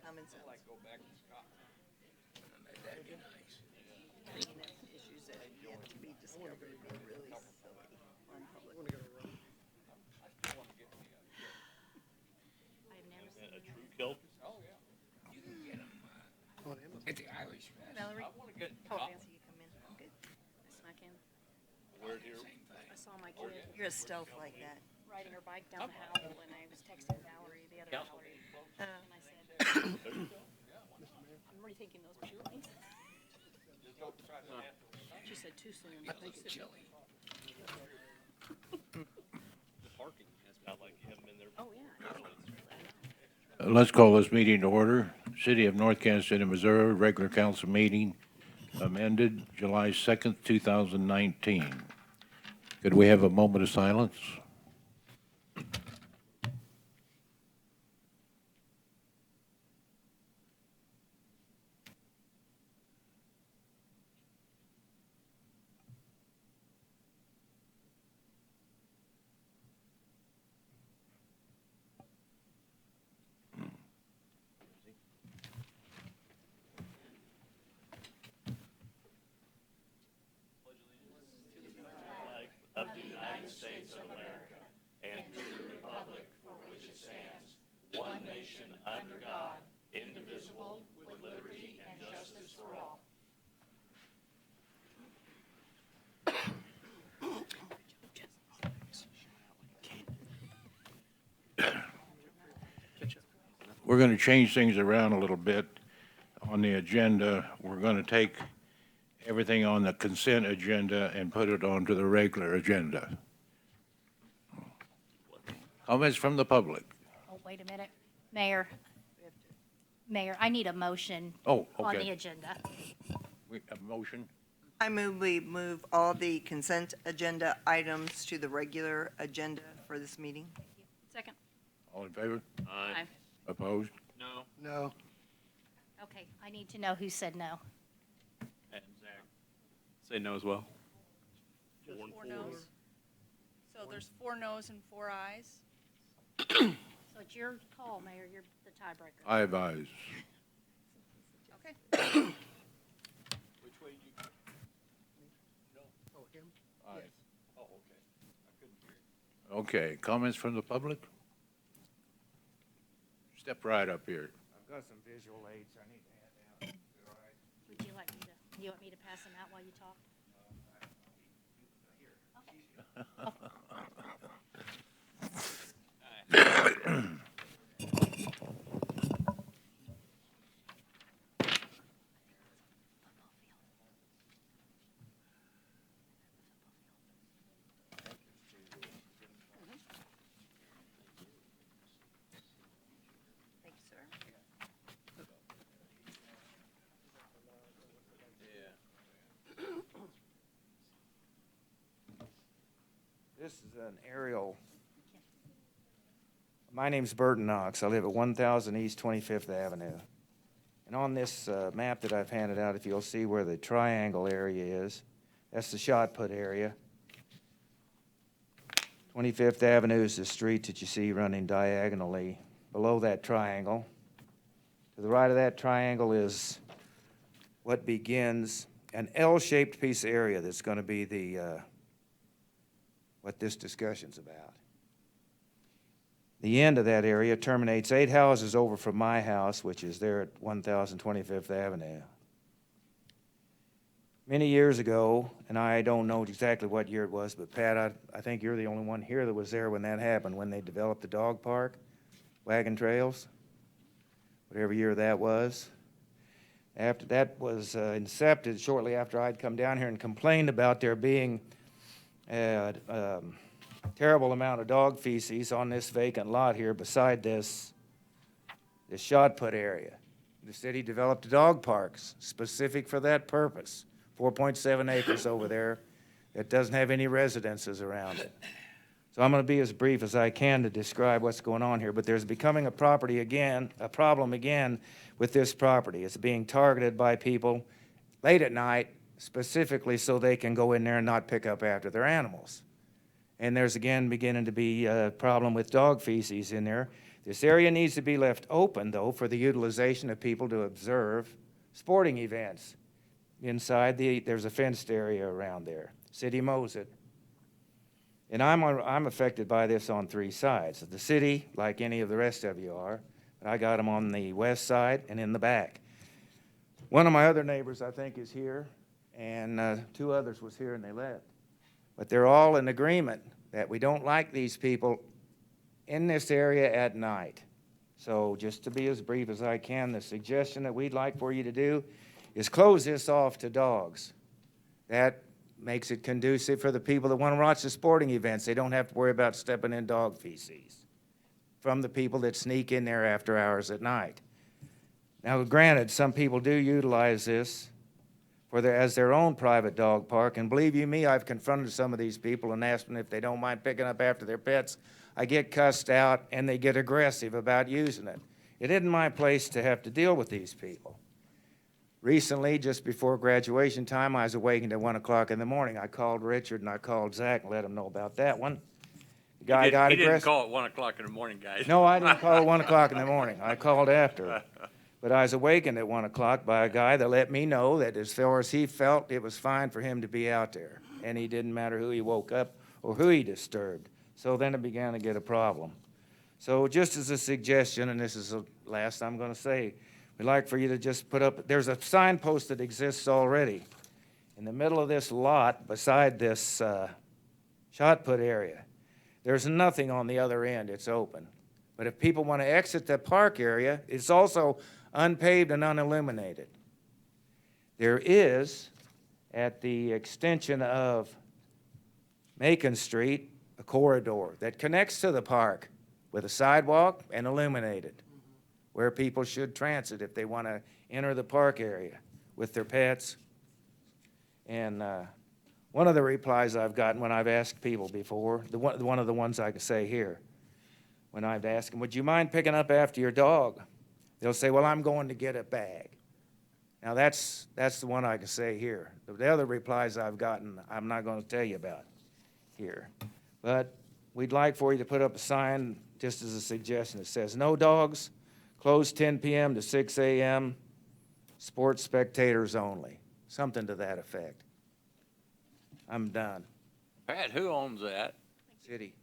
common sense. That'd be nice. I mean, it's issues that have yet to be discovered are really silly on public. I've never seen A that. true kelp? You can get them. Get the Irish Pheasant. Valerie, Oh, fancy you come in. I'm good. I snuck in. Where here? Same thing. I saw my kid You're a stealth like that. riding her bike down the Howell, and I was texting Valerie, the other Valerie, Uh, and I said, I'm rethinking those peelings. She said, too soon. A little chilly. The parking has not like you haven't been there. Oh, yeah. Let's call this meeting to order. City of North Kansas City, Missouri, regular council meeting amended July 2nd, 2019. Could we have a moment of silence? Of the United States of America and to the republic for which it stands, one nation under God, indivisible, with liberty and justice for all. We're going to change things around a little bit on the agenda. We're going to take everything on the consent agenda and put it onto the regular agenda. Comments from the public? Oh, wait a minute. Mayor, I need a motion Oh, on the okay. agenda. We have a motion? I move all the consent agenda items to the regular agenda for this meeting. Second. All in favor? Aye. Opposed? No. No. Okay, I need to know who said no. And Zach. Say no as well. Four noes. So there's 4 noes and 4 ayes. So it's your call, Mayor. You're the tiebreaker. I advise. Okay. Which way did you? Oh, him? Aye. Oh, okay. I couldn't hear. Okay, comments from the public? Step right up here. I've got some visual aids I need to hand out. All right. Would you like me to, you want me to pass them out while you talk? Thank you, sir. This is an aerial. My name's Burton Knox. I live at 1000 East 25th Avenue. And on this map that I've handed out, if you'll see where the triangle area is, that's the shot put area. 25th Avenue is the street that you see running diagonally below that triangle. To the right of that triangle is what begins an L-shaped piece of area that's going to be the what this discussion's about. The end of that area terminates 8 houses over from my house, which is there at 1025th Avenue. Many years ago, and I don't know exactly what year it was, but Pat, I think you're the only one here that was there when that happened, when they developed the dog park, wagon trails, whatever year that was. After that was incepted, shortly after I'd come down here and complained about there being terrible amount of dog feces on this vacant lot here beside this shot put area. The city developed dog parks specific for that purpose, 4.7 acres over there that doesn't have any residences around it. So I'm going to be as brief as I can to describe what's going on here, but there's becoming a problem again with this property. It's being targeted by people late at night, specifically so they can go in there and not pick up after their animals. And there's again beginning to be a problem with dog feces in there. This area needs to be left open, though, for the utilization of people to observe sporting events. Inside, there's a fenced area around there. City mows it. And I'm affected by this on 3 sides. The city, like any of the rest of you are, but I got them on the west side and in the back. One of my other neighbors, I think, is here, and 2 others was here and they left. But they're all in agreement that we don't like these people in this area at night. So just to be as brief as I can, the suggestion that we'd like for you to do is close this off to dogs. That makes it conducive for the people that want to watch the sporting events. They don't have to worry about stepping in dog feces from the people that sneak in there after hours at night. Now, granted, some people do utilize this as their own private dog park, and believe you me, I've confronted some of these people and asked them if they don't mind picking up after their pets. I get cussed out, and they get aggressive about using it. It isn't my place to have to deal with these people. Recently, just before graduation time, I was awakened at 1 o'clock in the morning. I called Richard and I called Zach and let them know about that one. The guy got He didn't aggressive. call at 1 o'clock in the morning, guys. No, I didn't call at 1 o'clock in the morning. I called after. But I was awakened at 1 o'clock by a guy that let me know that as far as he felt, it was fine for him to be out there. And he didn't matter who he woke up or who he disturbed. So then it began to get a problem. So just as a suggestion, and this is the last I'm going to say, we'd like for you to just put up, there's a signpost that exists already in the middle of this lot beside this shot put area. There's nothing on the other end. It's open. But if people want to exit the park area, it's also unpaved and unilluminated. There is, at the extension of Macon Street, a corridor that connects to the park with a sidewalk and illuminated, where people should transit if they want to enter the park area with their pets. And one of the replies I've gotten when I've asked people before, one of the ones I can say here, when I've asked them, would you mind picking up after your dog? They'll say, well, I'm going to get a bag. Now, that's the one I can say here. The other replies I've gotten, I'm not going to tell you about here. But we'd like for you to put up a sign, just as a suggestion, that says, no dogs, closed 10 p.m. to 6 a.m., sports spectators only. Something to that effect. I'm done. Pat, who owns that? City.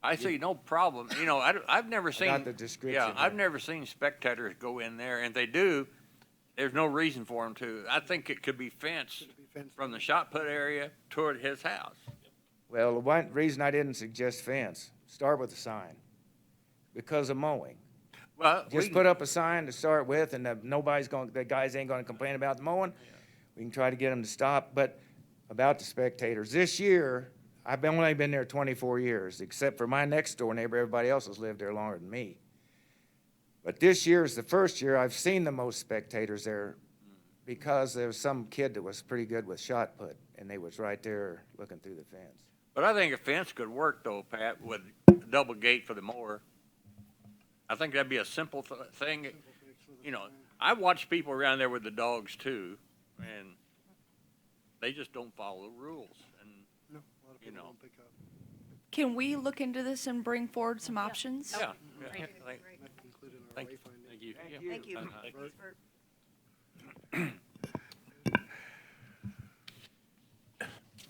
I see no problem. You know, I've never seen. got the description Yeah, I've here. never seen spectators go in there, and if they do, there's no reason for them to. I think it could be fenced from the shot put area toward his house. Well, the one reason I didn't suggest fence, start with a sign, because of mowing. Well, Just put up a sign to start with, and the guys ain't gonna complain about the mowing. We can try to get them to stop, but about the spectators, this year, I've only been there 24 years, except for my next door neighbor, everybody else has lived there longer than me. But this year is the first year I've seen the most spectators there, because there was some kid that was pretty good with shot put, and they was right there looking through the fence. But I think a fence could work though, Pat, with a double gate for the mower. I think that'd be a simple thing. You know, I watch people around there with the dogs too, and they just don't follow the rules. And No, a lot of You people know. don't pick up. Can we look into this and bring forward some options? yeah, Great, yeah, great. That's included in our Thank you. wayfinding. Thank you. Thank you. Uh-huh.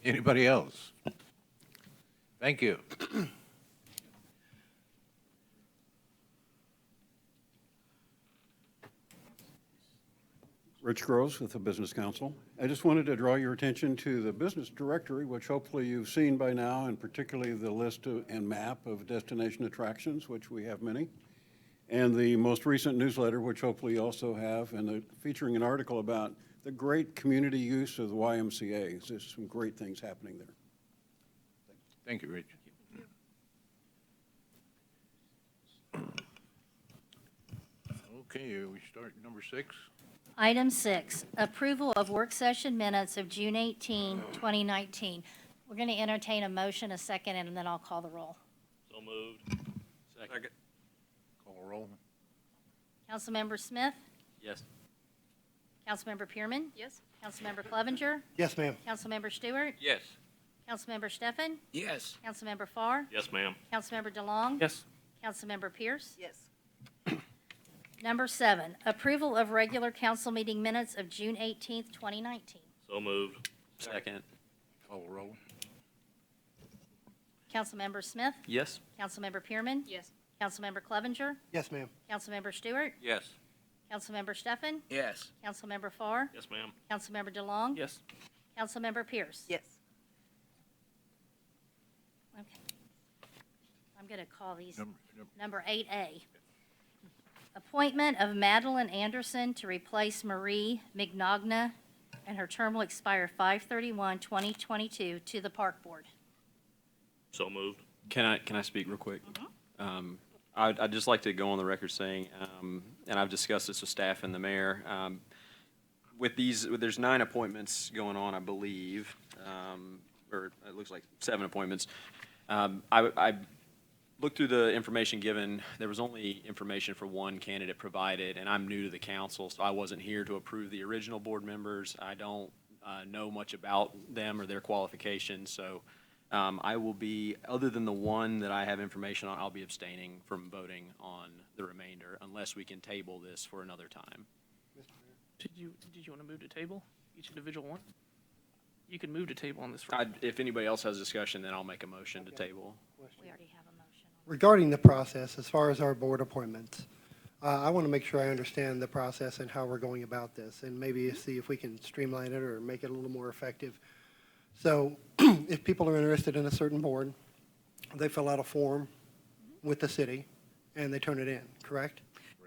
Anybody else? Thank you. Rich Gross with the Business Council. I just wanted to draw your attention to the business directory, which hopefully you've seen by now, and particularly the list and map of destination attractions, which we have many, and the most recent newsletter, which hopefully you also have, and featuring an article about the great community use of the YMCA. There's some great things happening there. Thank you, Rich. Okay, we start number 6. Item 6, approval of work session minutes of June 18, 2019. We're going to entertain a motion, a second, and then I'll call the roll. So moved. Second. Call roll. Councilmember Smith? Yes. Councilmember Pearman? Yes. Councilmember Clevenger? Yes, ma'am. Councilmember Stewart? Yes. Councilmember Steffen? Yes. Councilmember Farr? Yes, ma'am. Councilmember DeLong? Yes. Councilmember Pierce. Yes. Number 7, approval of regular council meeting minutes of June 18th, 2019. So moved. Second. Call roll. Councilmember Smith. Yes. Councilmember Pearman. Yes. Councilmember Clevenger. Yes, ma'am. Councilmember Stewart. Yes. Councilmember Steffen. Yes. Councilmember Farr. Yes, ma'am. Councilmember DeLong. Yes. Councilmember Pierce. Yes. Okay. I'm going to call these Number- number 8A. Appointment of Madeline Anderson to replace Marie McNogna, and her term will expire 5/31/2022 to the Park Board. So moved. Can I speak real quick? I'd just like to go on the record saying, and I've discussed this with staff and the mayor, there's 9 appointments going on, I believe, or it looks like 7 appointments. I looked through the information given. There was only information for one candidate provided, and I'm new to the council, so I wasn't here to approve the original board members. I don't know much about them or their qualifications, so I will be, other than the one that I have information on, I'll be abstaining from voting on the remainder unless we can table this for another time. Did you want to move to table each individual one? You can move to table on this. If anybody else has discussion, then I'll make a motion to table. We already have a motion. Regarding the process, as far as our board appointments, I want to make sure I understand the process and how we're going about this, and maybe see if we can streamline it or make it a little more effective. So if people are interested in a certain board, they fill out a form with the city, and they turn it in, correct?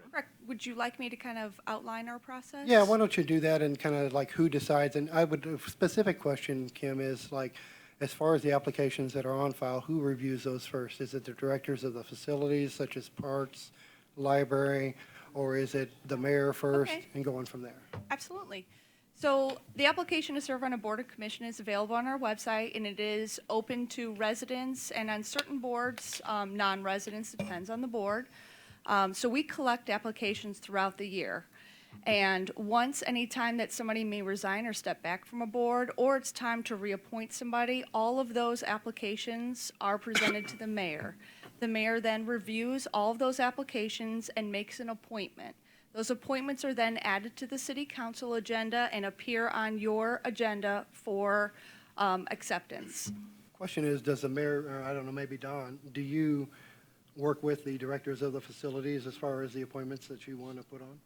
Correct. Would you like me to kind of outline our process? Yeah, why don't you do that, and kind of like who decides? And a specific question, Kim, is like, as far as the applications that are on file, who reviews those first? Is it the directors of the facilities, such as parks, library, or is it the mayor first, Okay. and going from there? Absolutely. So the application to serve on a board of commission is available on our website, and it is open to residents, and on certain boards, non-residents, depends on the board. So we collect applications throughout the year. And once, any time that somebody may resign or step back from a board, or it's time to reappoint somebody, all of those applications are presented to the mayor. The mayor then reviews all of those applications and makes an appointment. Those appointments are then added to the city council agenda and appear on your agenda for acceptance. Question is, does the mayor, or I don't know, maybe Don, do you work with the directors of the facilities as far as the appointments that you want to put on?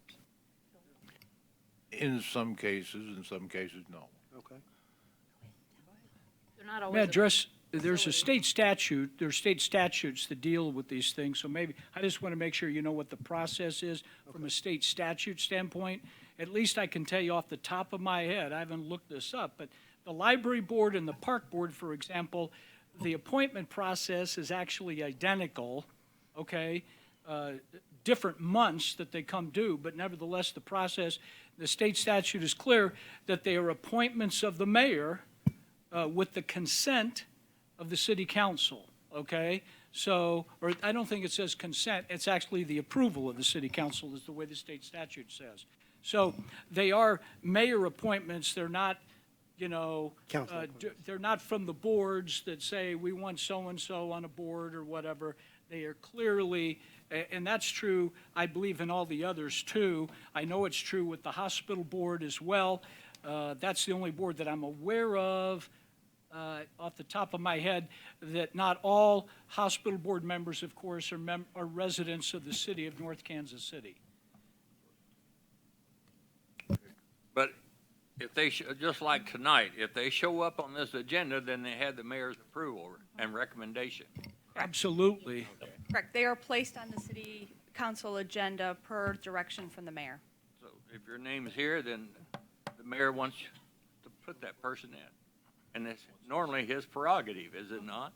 In some cases, no. Okay. They're not May I always. address, there's a state statute, there are state statutes that deal with these things, so maybe, I just want to make sure you know what the process is from a state statute standpoint. At least I can tell you off the top of my head, I haven't looked this up, but the library board and the park board, for example, the appointment process is actually identical, okay? Different months that they come due, but nevertheless, the process, the state statute is clear that they are appointments of the mayor with the consent of the city council, okay? So, or I don't think it says consent, it's actually the approval of the city council is the way the state statute says. So they are mayor appointments, they're not, you know, Council they're not from the boards that say we want so-and-so on a board or whatever. They are clearly, and that's true, I believe, in all the others too. I know it's true with the hospital board as well. That's the only board that I'm aware of, off the top of my head, that not all hospital board members, of course, are residents of the city of North Kansas City. But if they, just like tonight, if they show up on this agenda, then they had the mayor's approval and recommendation. Absolutely. Correct. They are placed on the city council agenda per direction from the mayor. So if your name's here, then the mayor wants to put that person in. And it's normally his prerogative, is it not?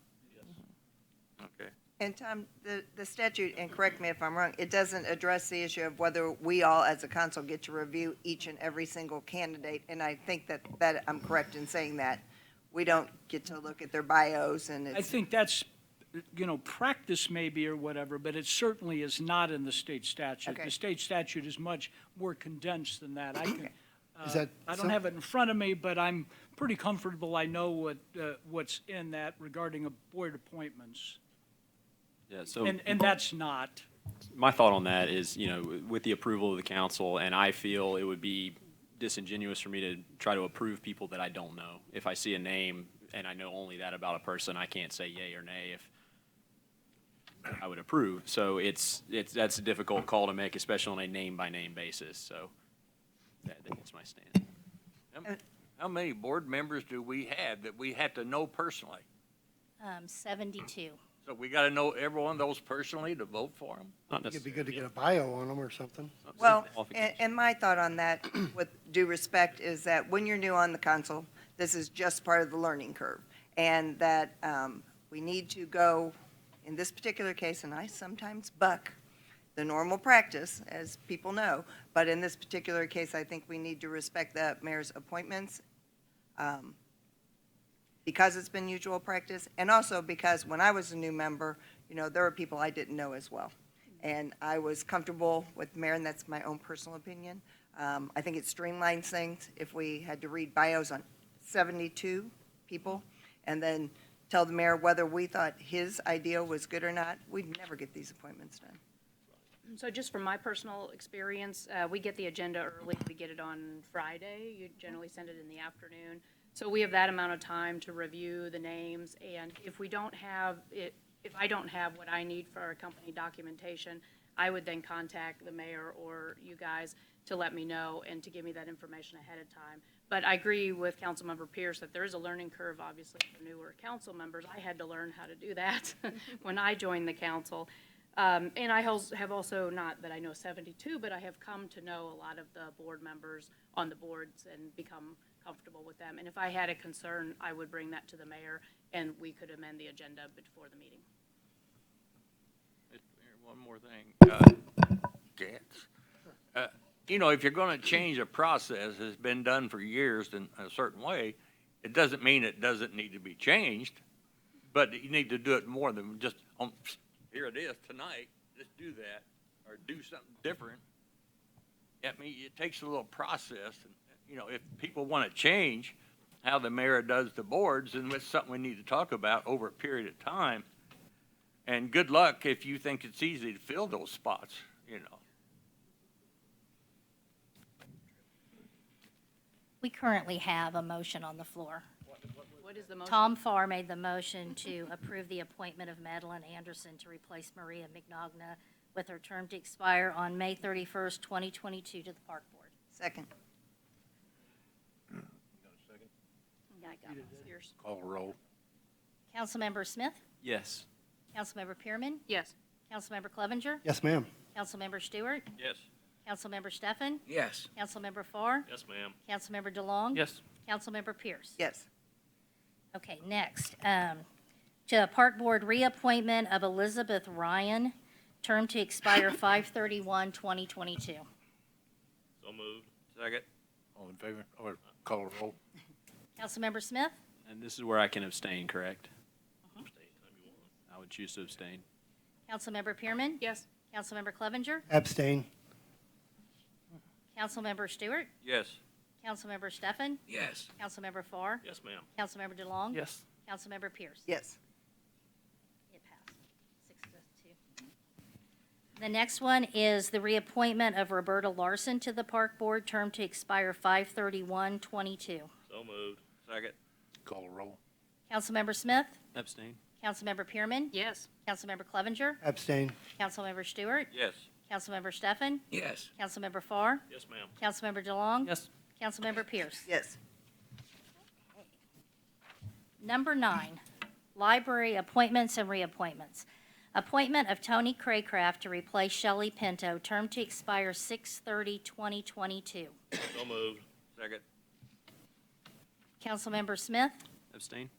Okay. And Tom, the statute, and correct me if I'm wrong, it doesn't address the issue of whether we all as a council get to review each and every single candidate. And I think that I'm correct in saying that. We don't get to look at their bios and I it's, think that's, you know, practice maybe or whatever, but it certainly is not in the state statute. Okay. The state statute is much more condensed than that. I can, Is that I don't some- have it in front of me, but I'm pretty comfortable I know what's in that regarding board appointments. Yeah, so And that's not, my thought on that is, with the approval of the council, and I feel it would be disingenuous for me to try to approve people that I don't know. If I see a name and I know only that about a person, I can't say yay or nay if I would approve. So that's a difficult call to make, especially on a name-by-name basis, so that's my stand. How many board members do we have that we have to know personally? 72. So we gotta know every one of those personally to vote for them? Not It'd be necessarily. good to get a bio on them or something. Well, Qualifications. and my thought on that, with due respect, is that when you're new on the council, this is just part of the learning curve. And that we need to go, in this particular case, and I sometimes buck the normal practice, as people know, but in this particular case, I think we need to respect the mayor's appointments because it's been usual practice, and also because when I was a new member, there were people I didn't know as well. And I was comfortable with the mayor, and that's my own personal opinion. I think it streamlines things if we had to read bios on 72 people and then tell the mayor whether we thought his idea was good or not. We'd never get these appointments done. So just from my personal experience, we get the agenda early. We get it on Friday. You generally send it in the afternoon. So we have that amount of time to review the names, and if we don't have it, if I don't have what I need for our company documentation, I would then contact the mayor or you guys to let me know and to give me that information ahead of time. But I agree with Councilmember Pierce that there is a learning curve, obviously, for newer council members. I had to learn how to do that when I joined the council. And I have also, not that I know 72, but I have come to know a lot of the board members on the boards and become comfortable with them. And if I had a concern, I would bring that to the mayor, and we could amend the agenda before the meeting. One more thing, Gats. If you're gonna change a process that's been done for years in a certain way, it doesn't mean it doesn't need to be changed, but you need to do it more than just, here it is tonight, let's do that, or do something different. I mean, it takes a little process, and, if people wanna change how the mayor does the boards, then it's something we need to talk about over a period of time. And good luck if you think it's easy to fill those spots. We currently have a motion on the floor. What is the motion? Tom Farr made the motion to approve the appointment of Madeline Anderson to replace Maria Mignogna with her term to expire on May 31st, 2022 to the Park Board. Second. Yeah, I got it. It's yours. Call roll. Councilmember Smith? Yes. Councilmember Pearman? Yes. Councilmember Clevenger? Yes, ma'am. Councilmember Stewart? Yes. Councilmember Steffen? Yes. Councilmember Farr? Yes, ma'am. Councilmember DeLong? Yes. Councilmember Pierce? Yes. Okay, next, to Park Board reappointment of Elizabeth Ryan, term to expire 5/31/2022. So moved. Second. All in favor? Or call roll. Councilmember Smith? And this is where I can abstain, correct? Abstain time you want. I would choose to abstain. Councilmember Pearman? Yes. Councilmember Clevenger? Abstain. Councilmember Stewart? Yes. Councilmember Steffen? Yes. Councilmember Farr? Yes, ma'am. Councilmember DeLong? Yes. Councilmember Pierce? Yes. It passed, 6-2. The next one is the reappointment of Roberta Larson to the Park Board, term to expire 5/31/22. So moved. Second. Call roll. Councilmember Smith? Abstain? Councilmember Pearman? Yes. Councilmember Clevenger? Abstain. Councilmember Stewart? Yes. Councilmember Steffen? Yes. Councilmember Farr? Yes, ma'am. Councilmember DeLong? Yes. Councilmember Pierce? Yes. Number 9, library appointments and reappointments. Appointment of Tony Craycraft to replace Shelley Pinto, term to expire 6/30/2022. So moved. Second. Councilmember Smith? Abstain?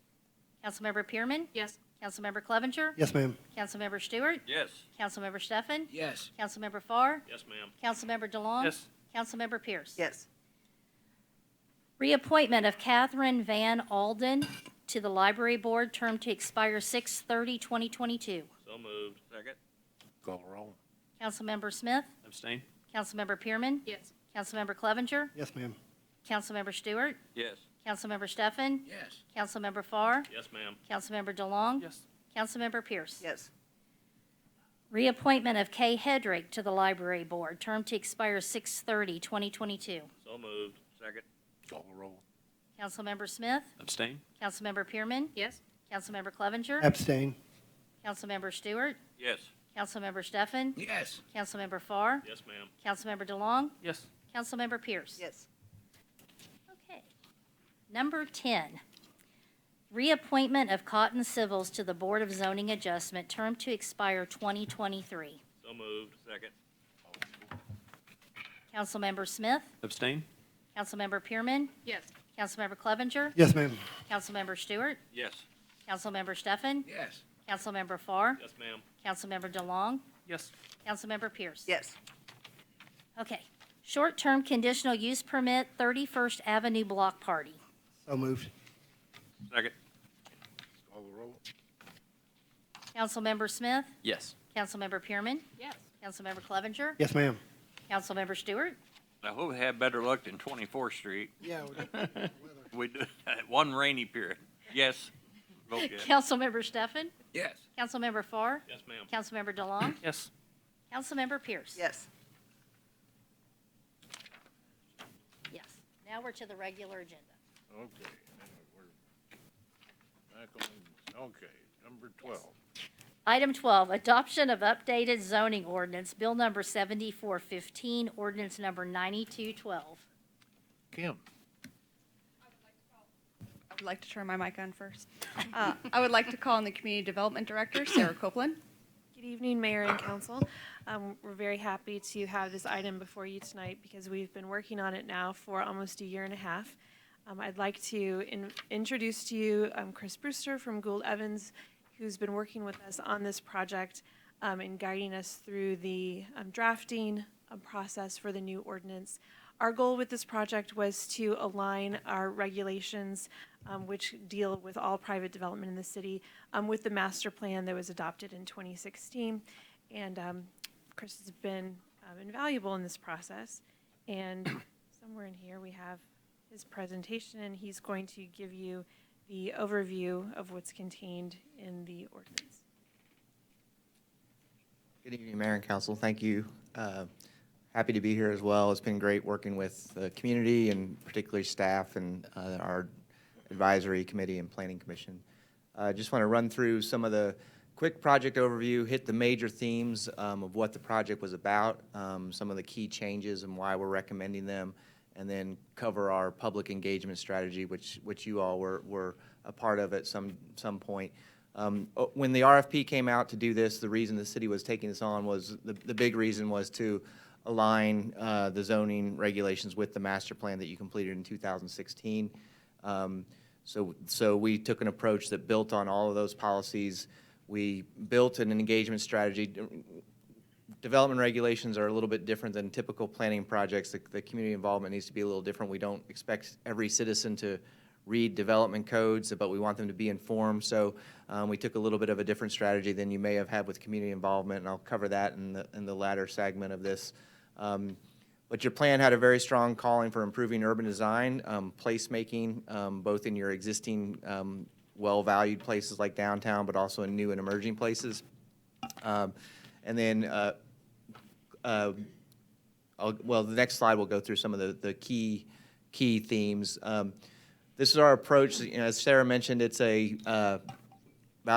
Councilmember Pearman? Yes. Councilmember Clevenger? Yes, ma'am. Councilmember Stewart? Yes. Councilmember Steffen? Yes. Councilmember Farr? Yes, ma'am. Councilmember DeLong? Yes. Councilmember Pierce? Yes. Reappointment of Catherine Van Alden to the Library Board, term to expire 6/30/2022. So moved. Second. Call roll. Councilmember Smith? Abstain? Councilmember Pearman? Yes. Councilmember Clevenger? Yes, ma'am. Councilmember Stewart? Yes. Councilmember Steffen? Yes. Councilmember Farr? Yes, ma'am. Councilmember DeLong? Yes. Councilmember Pierce? Yes. Reappointment of Kay Hedrick to the Library Board, term to expire 6/30/2022. So moved. Second. Call the roll. Councilmember Smith? Abstain? Councilmember Pearman? Yes? Councilmember Clevenger? Abstain. Councilmember Stewart? Yes. Councilmember Steffen? Yes. Councilmember Farr? Yes, ma'am. Councilmember DeLong? Yes. Councilmember Pierce? Yes. Okay. Number 10, reappointment of Cotton Civils to the Board of Zoning Adjustment, term to expire 2023. So moved. Second. Councilmember Smith? Abstain? Councilmember Pearman? Yes. Councilmember Clevenger? Yes, ma'am. Councilmember Stewart? Yes. Councilmember Steffen? Yes. Councilmember Farr? Yes, ma'am. Councilmember DeLong? Yes. Councilmember Pierce? Yes. Okay. Short-term conditional use permit, 31st Avenue Block Party. So moved. Second. Call the roll. Councilmember Smith? Yes. Councilmember Pearman? Yes. Councilmember Clevenger? Yes, ma'am. Councilmember Stewart? I hope we have better luck than 24th Street. Yeah. We do, one rainy period. Yes. Vote yes. Councilmember Steffen? Yes. Councilmember Farr? Yes, ma'am. Councilmember DeLong? Yes. Councilmember Pierce? Yes. Yes. Now we're to the regular agenda. Okay. We're back on, okay, number 12. Item 12, adoption of updated zoning ordinance, Bill number 7415, ordinance number 9212. Kim? I would like to turn my mic on first. I would like to call on the Community Development Director, Sarah Copeland. Good evening, Mayor and Council. We're very happy to have this item before you tonight because we've been working on it now for almost a year and a half. I'd like to introduce to you Chris Brewster from Gould Evans, who's been working with us on this project and guiding us through the drafting process for the new ordinance. Our goal with this project was to align our regulations, which deal with all private development in the city, with the master plan that was adopted in 2016. And Chris has been invaluable in this process. And somewhere in here we have his presentation, and he's going to give you the overview of what's contained in the ordinance. Good evening, Mayor and Council. Thank you. Happy to be here as well. It's been great working with the community and particularly staff and our advisory committee and planning commission. I just want to run through some of the quick project overview, hit the major themes of what the project was about, some of the key changes and why we're recommending them, and then cover our public engagement strategy, which you all were a part of at some point. When the RFP came out to do this, the reason the city was taking this on was, the big reason was to align the zoning regulations with the master plan that you completed in 2016. So we took an approach that built on all of those policies. We built an engagement strategy. Development regulations are a little bit different than typical planning projects. The community involvement needs to be a little different. We don't expect every citizen to read development codes, but we want them to be informed. So we took a little bit of a different strategy than you may have had with community involvement, and I'll cover that in the latter segment of this. But your plan had a very strong calling for improving urban design, placemaking, both in your existing well-valued places like downtown, but also in new and emerging places. And then, the next slide will go through some of the key themes. This is our approach. As Sarah mentioned, it's about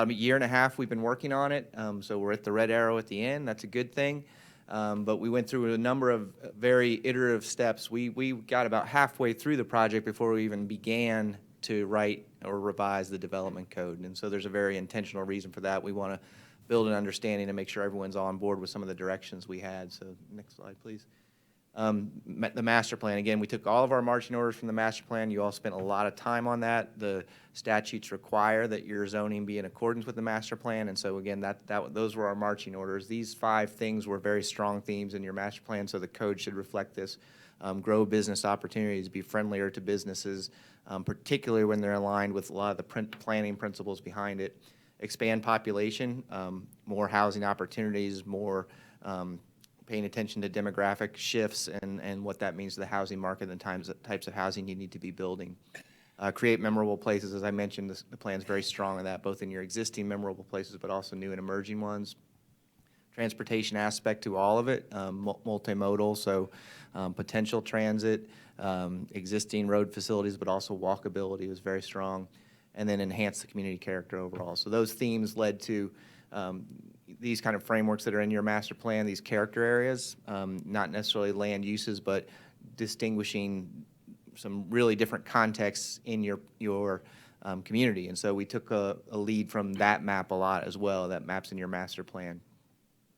a year and a half we've been working on it. So we're at the red arrow at the end. That's a good thing. But we went through a number of very iterative steps. We got about halfway through the project before we even began to write or revise the development code. And so there's a very intentional reason for that. We want to build an understanding and make sure everyone's on board with some of the directions we had. So next slide, please. The master plan, again, we took all of our marching orders from the master plan. You all spent a lot of time on that. The statutes require that your zoning be in accordance with the master plan, and so again, those were our marching orders. These 5 things were very strong themes in your master plan, so the code should reflect this. Grow business opportunities, be friendlier to businesses, particularly when they're aligned with a lot of the planning principles behind it. Expand population, more housing opportunities, more paying attention to demographic shifts and what that means to the housing market and types of housing you need to be building. Create memorable places. As I mentioned, the plan's very strong on that, both in your existing memorable places, but also new and emerging ones. transportation aspect to all of it, multimodal, so potential transit, existing road facilities, but also walkability was very strong, and then enhance the community character overall. So those themes led to these kind of frameworks that are in your master plan, these character areas, not necessarily land uses, but distinguishing some really different contexts in your community. And so we took a lead from that map a lot as well, that map's in your master plan.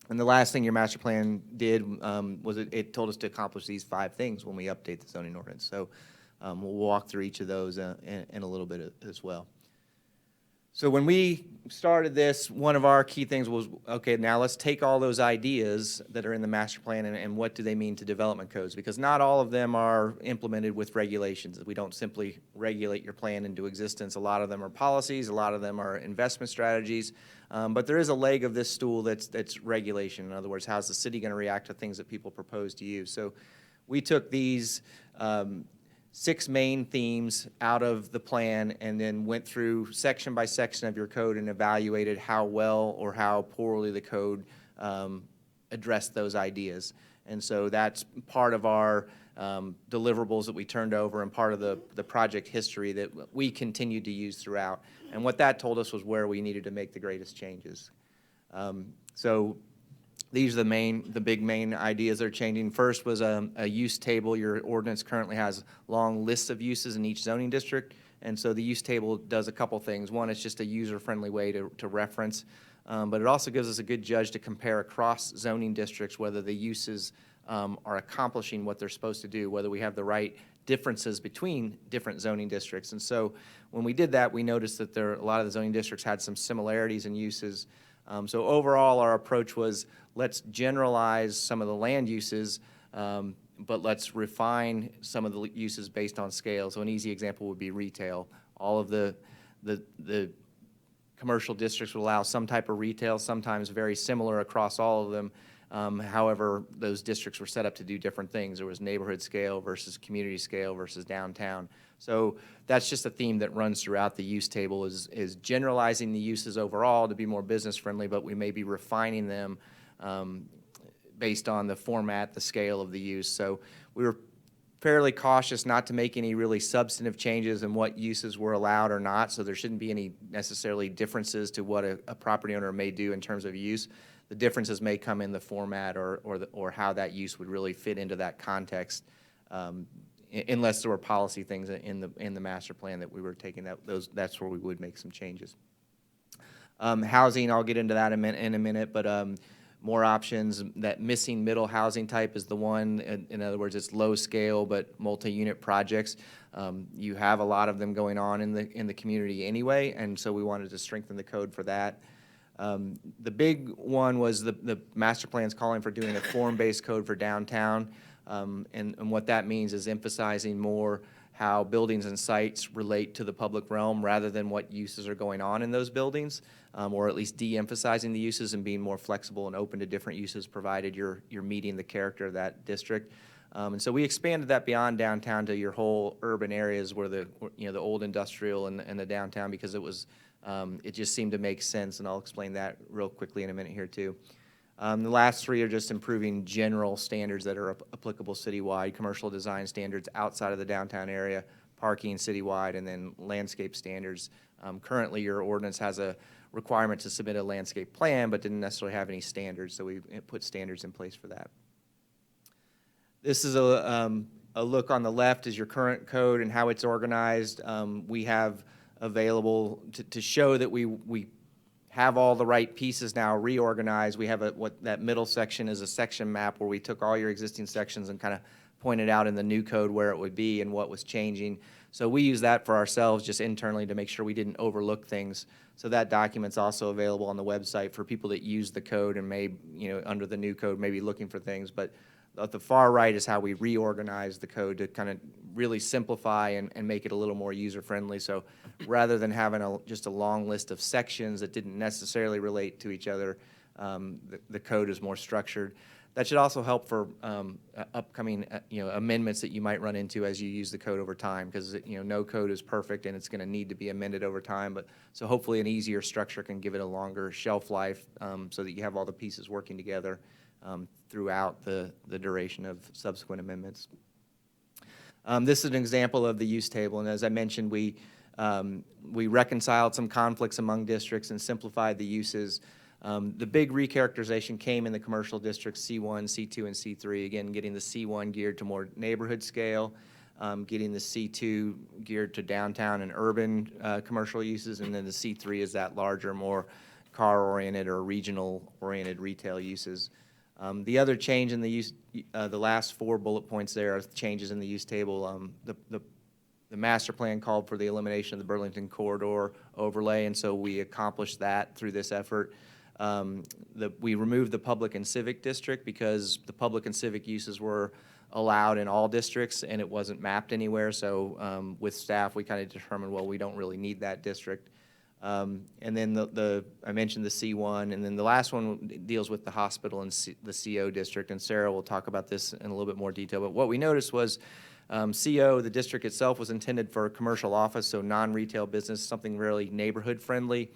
And the last thing your master plan did was it told us to accomplish these 5 things when we update the zoning ordinance. So we'll walk through each of those in a little bit as well. So when we started this, one of our key things was, okay, now let's take all those ideas that are in the master plan and what do they mean to development codes? Because not all of them are implemented with regulations. We don't simply regulate your plan into existence. A lot of them are policies, a lot of them are investment strategies, but there is a leg of this stool that's regulation. In other words, how's the city going to react to things that people propose to you? So we took these 6 main themes out of the plan and then went through section by section of your code and evaluated how well or how poorly the code addressed those ideas. And so that's part of our deliverables that we turned over and part of the project history that we continued to use throughout. And what that told us was where we needed to make the greatest changes. So these are the big main ideas that are changing. First was a use table. Your ordinance currently has long lists of uses in each zoning district, and so the use table does a couple things. One, it's just a user-friendly way to reference, but it also gives us a good judge to compare across zoning districts whether the uses are accomplishing what they're supposed to do, whether we have the right differences between different zoning districts. And so when we did that, we noticed that a lot of the zoning districts had some similarities in uses. So overall, our approach was, let's generalize some of the land uses, but let's refine some of the uses based on scale. So an easy example would be retail. All of the commercial districts would allow some type of retail, sometimes very similar across all of them. However, those districts were set up to do different things. There was neighborhood scale versus community scale versus downtown. So that's just a theme that runs throughout the use table is generalizing the uses overall to be more business friendly, but we may be refining them based on the format, the scale of the use. So we were fairly cautious not to make any really substantive changes in what uses were allowed or not, so there shouldn't be any necessarily differences to what a property owner may do in terms of use. The differences may come in the format or how that use would really fit into that context, unless there were policy things in the master plan that we were taking, that's where we would make some changes. Housing, I'll get into that in a minute, but more options. That missing middle housing type is the one. In other words, it's low scale but multi-unit projects. You have a lot of them going on in the community anyway, and so we wanted to strengthen the code for that. The big one was the master plan's calling for doing a form-based code for downtown, and what that means is emphasizing more how buildings and sites relate to the public realm rather than what uses are going on in those buildings, or at least de-emphasizing the uses and being more flexible and open to different uses provided you're meeting the character of that district. And so we expanded that beyond downtown to your whole urban areas where the old industrial and the downtown, because it just seemed to make sense, and I'll explain that real quickly in a minute here too. The last 3 are just improving general standards that are applicable citywide, commercial design standards outside of the downtown area, parking citywide, and then landscape standards. Currently, your ordinance has a requirement to submit a landscape plan, but didn't necessarily have any standards, so we put standards in place for that. This is a look on the left is your current code and how it's organized. We have available to show that we have all the right pieces now reorganized. We have that middle section is a section map where we took all your existing sections and kind of pointed out in the new code where it would be and what was changing. So we use that for ourselves just internally to make sure we didn't overlook things. So that document's also available on the website for people that use the code and may, under the new code, may be looking for things. But at the far right is how we reorganize the code to kind of really simplify and make it a little more user-friendly. So rather than having just a long list of sections that didn't necessarily relate to each other, the code is more structured. That should also help for upcoming, amendments that you might run into as you use the code over time, because, no code is perfect and it's going to need to be amended over time. But, so hopefully an easier structure can give it a longer shelf life, so that you have all the pieces working together throughout the duration of subsequent amendments. This is an example of the use table, and as I mentioned, we reconciled some conflicts among districts and simplified the uses. The big recharacterization came in the commercial districts C1, C2, and C3. Again, getting the C1 geared to more neighborhood scale, getting the C2 geared to downtown and urban commercial uses, and then the C3 is that larger, more car-oriented or regional-oriented retail uses. The other change in the use, the last 4 bullet points there are changes in the use table. The master plan called for the elimination of the Burlington corridor overlay, and so we accomplished that through this effort. We removed the public and civic district because the public and civic uses were allowed in all districts and it wasn't mapped anywhere. So with staff, we kind of determined, well, we don't really need that district. And then I mentioned the C1, and then the last one deals with the hospital and the CO district, and Sarah will talk about this in a little bit more detail. But what we noticed was CO, the district itself, was intended for a commercial office, so non-retail business, something really neighborhood-friendly.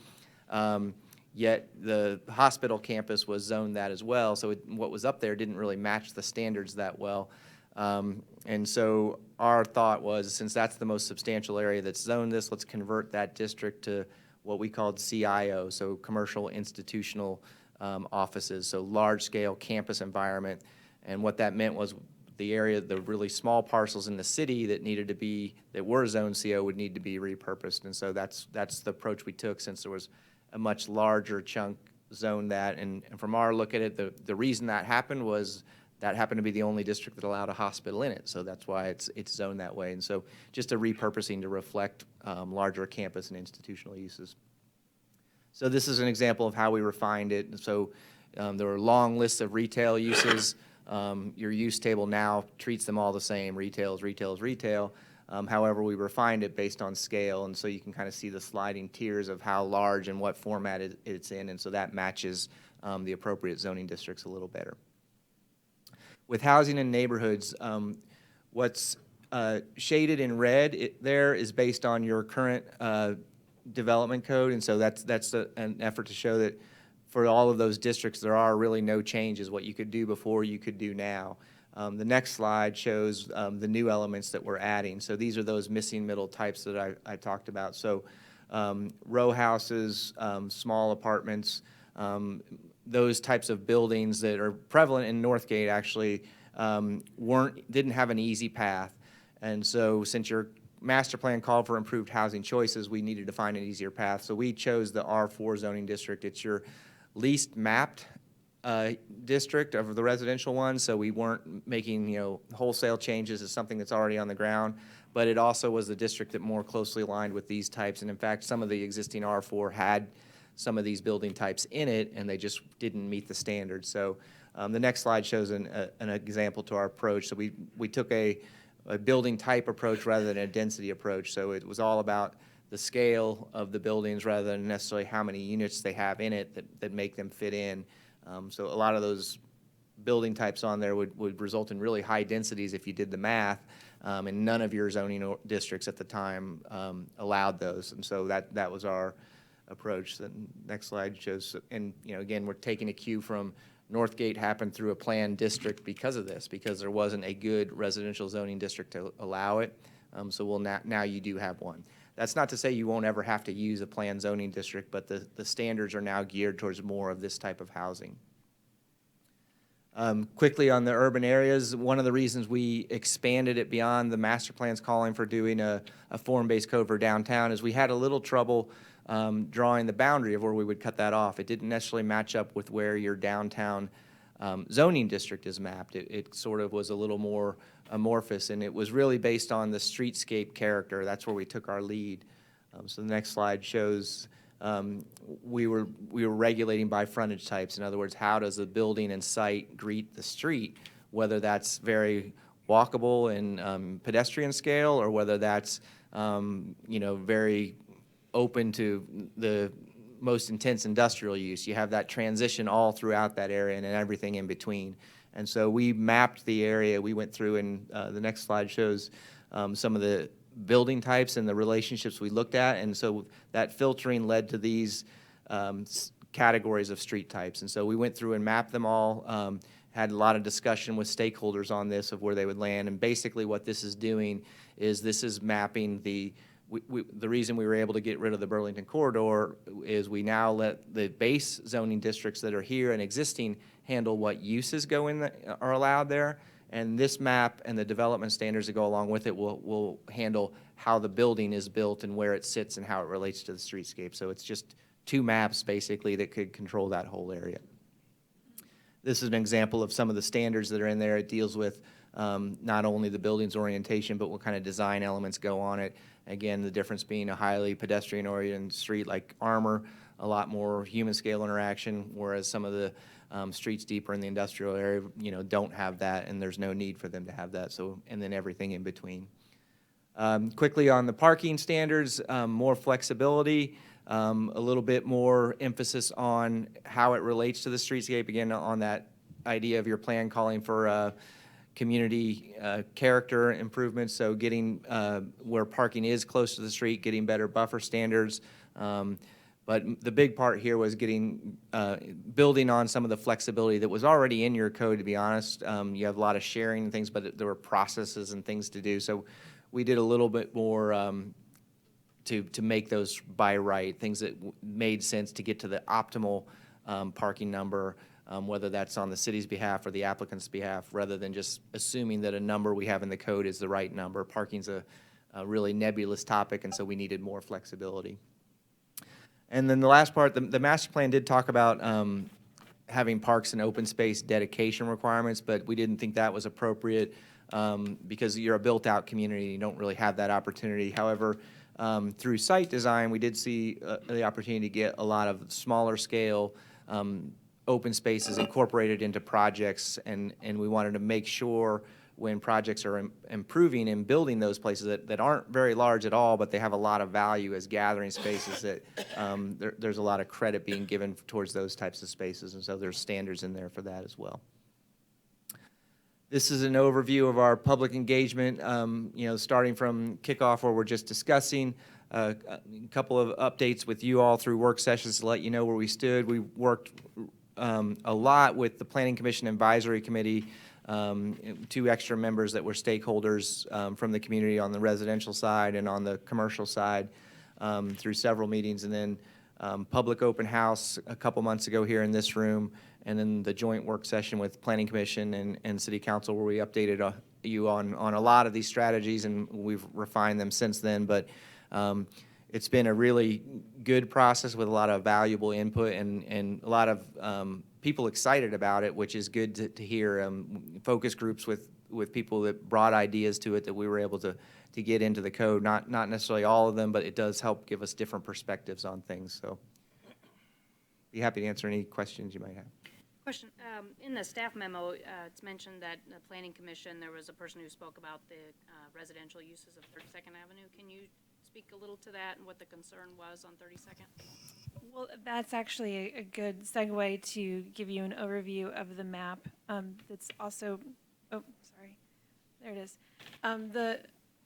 Yet the hospital campus was zoned that as well, so what was up there didn't really match the standards that well. And so our thought was, since that's the most substantial area that's zoned this, let's convert that district to what we called CIO, so commercial institutional offices, so large-scale campus environment. And what that meant was the area, the really small parcels in the city that were zoned CO would need to be repurposed. And so that's the approach we took, since there was a much larger chunk zoned that. And from our look at it, the reason that happened was that happened to be the only district that allowed a hospital in it. So that's why it's zoned that way. And so just a repurposing to reflect larger campus and institutional uses. So this is an example of how we refined it. So there were long lists of retail uses. Your use table now treats them all the same. Retail is retail is retail. However, we refined it based on scale, and so you can kind of see the sliding tiers of how large and what format it's in, and so that matches the appropriate zoning districts a little better. With housing and neighborhoods, what's shaded in red there is based on your current development code, and so that's an effort to show that for all of those districts, there are really no changes. What you could do before, you could do now. The next slide shows the new elements that we're adding. So these are those missing middle types that I talked about. So row houses, small apartments, those types of buildings that are prevalent in Northgate actually didn't have an easy path. And so since your master plan called for improved housing choices, we needed to find an easier path. So we chose the R4 zoning district. It's your least mapped district of the residential one, so we weren't making wholesale changes. It's something that's already on the ground, but it also was the district that more closely aligned with these types. And in fact, some of the existing R4 had some of these building types in it, and they just didn't meet the standards. So the next slide shows an example to our approach. So we took a building type approach rather than a density approach. So it was all about the scale of the buildings rather than necessarily how many units they have in it that make them fit in. So a lot of those building types on there would result in really high densities if you did the math, and none of your zoning districts at the time allowed those. And so that was our approach. The next slide shows, and again, we're taking a cue from Northgate happened through a planned district because of this, because there wasn't a good residential zoning district to allow it. So now you do have one. That's not to say you won't ever have to use a planned zoning district, but the standards are now geared towards more of this type of housing. Quickly on the urban areas, one of the reasons we expanded it beyond the master plans calling for doing a form-based code for downtown is we had a little trouble drawing the boundary of where we would cut that off. It didn't necessarily match up with where your downtown zoning district is mapped. It sort of was a little more amorphous, and it was really based on the streetscape character. That's where we took our lead. So the next slide shows we were regulating by frontage types. In other words, how does the building and site greet the street, whether that's very walkable and pedestrian scale, or whether that's very open to the most intense industrial use. You have that transition all throughout that area and everything in between. And so we mapped the area. We went through, and the next slide shows some of the building types and the relationships we looked at. And so that filtering led to these categories of street types. And so we went through and mapped them all, had a lot of discussion with stakeholders on this of where they would land. And basically what this is doing is this is mapping the reason we were able to get rid of the Burlington corridor is we now let the base zoning districts that are here and existing handle what uses go in are allowed there. And this map and the development standards that go along with it will handle how the building is built and where it sits and how it relates to the streetscape. So it's just two maps basically that could control that whole area. This is an example of some of the standards that are in there. It deals with not only the building's orientation, but what kind of design elements go on it. Again, the difference being a highly pedestrian-oriented street like Armour, a lot more human scale interaction, whereas some of the streets deeper in the industrial area, don't have that, and there's no need for them to have that. So, and then everything in between. Quickly on the parking standards, more flexibility, a little bit more emphasis on how it relates to the streetscape. Again, on that idea of your plan calling for community character improvements, so getting where parking is close to the street, getting better buffer standards. But the big part here was getting, building on some of the flexibility that was already in your code, to be honest. You have a lot of sharing and things, but there were processes and things to do. So we did a little bit more to make those by right, things that made sense to get to the optimal parking number, whether that's on the city's behalf or the applicant's behalf, rather than just assuming that a number we have in the code is the right number. Parking's a really nebulous topic, and so we needed more flexibility. And then the last part, the master plan did talk about having parks and open space dedication requirements, but we didn't think that was appropriate because you're a built-out community, you don't really have that opportunity. However, through site design, we did see the opportunity to get a lot of smaller scale open spaces incorporated into projects, and we wanted to make sure when projects are improving and building those places that aren't very large at all, but they have a lot of value as gathering spaces, that there's a lot of credit being given towards those types of spaces, and so there's standards in there for that as well. This is an overview of our public engagement, starting from kickoff where we're just discussing, a couple of updates with you all through work sessions to let you know where we stood. We worked a lot with the Planning Commission Advisory Committee, 2 extra members that were stakeholders from the community on the residential side and on the commercial side through several meetings, and then public open house a couple months ago here in this room, and then the joint work session with Planning Commission and City Council where we updated you on a lot of these strategies, and we've refined them since then. But it's been a really good process with a lot of valuable input and a lot of people excited about it, which is good to hear. Focus groups with people that brought ideas to it that we were able to get into the code. Not necessarily all of them, but it does help give us different perspectives on things. So be happy to answer any questions you might have. Question, in the staff memo, it's mentioned that the Planning Commission, there was a person who spoke about the residential uses of 32nd Avenue. Can you speak a little to that and what the concern was on 32nd? Well, that's actually a good segue to give you an overview of the map. That's also, oh, sorry, there it is. The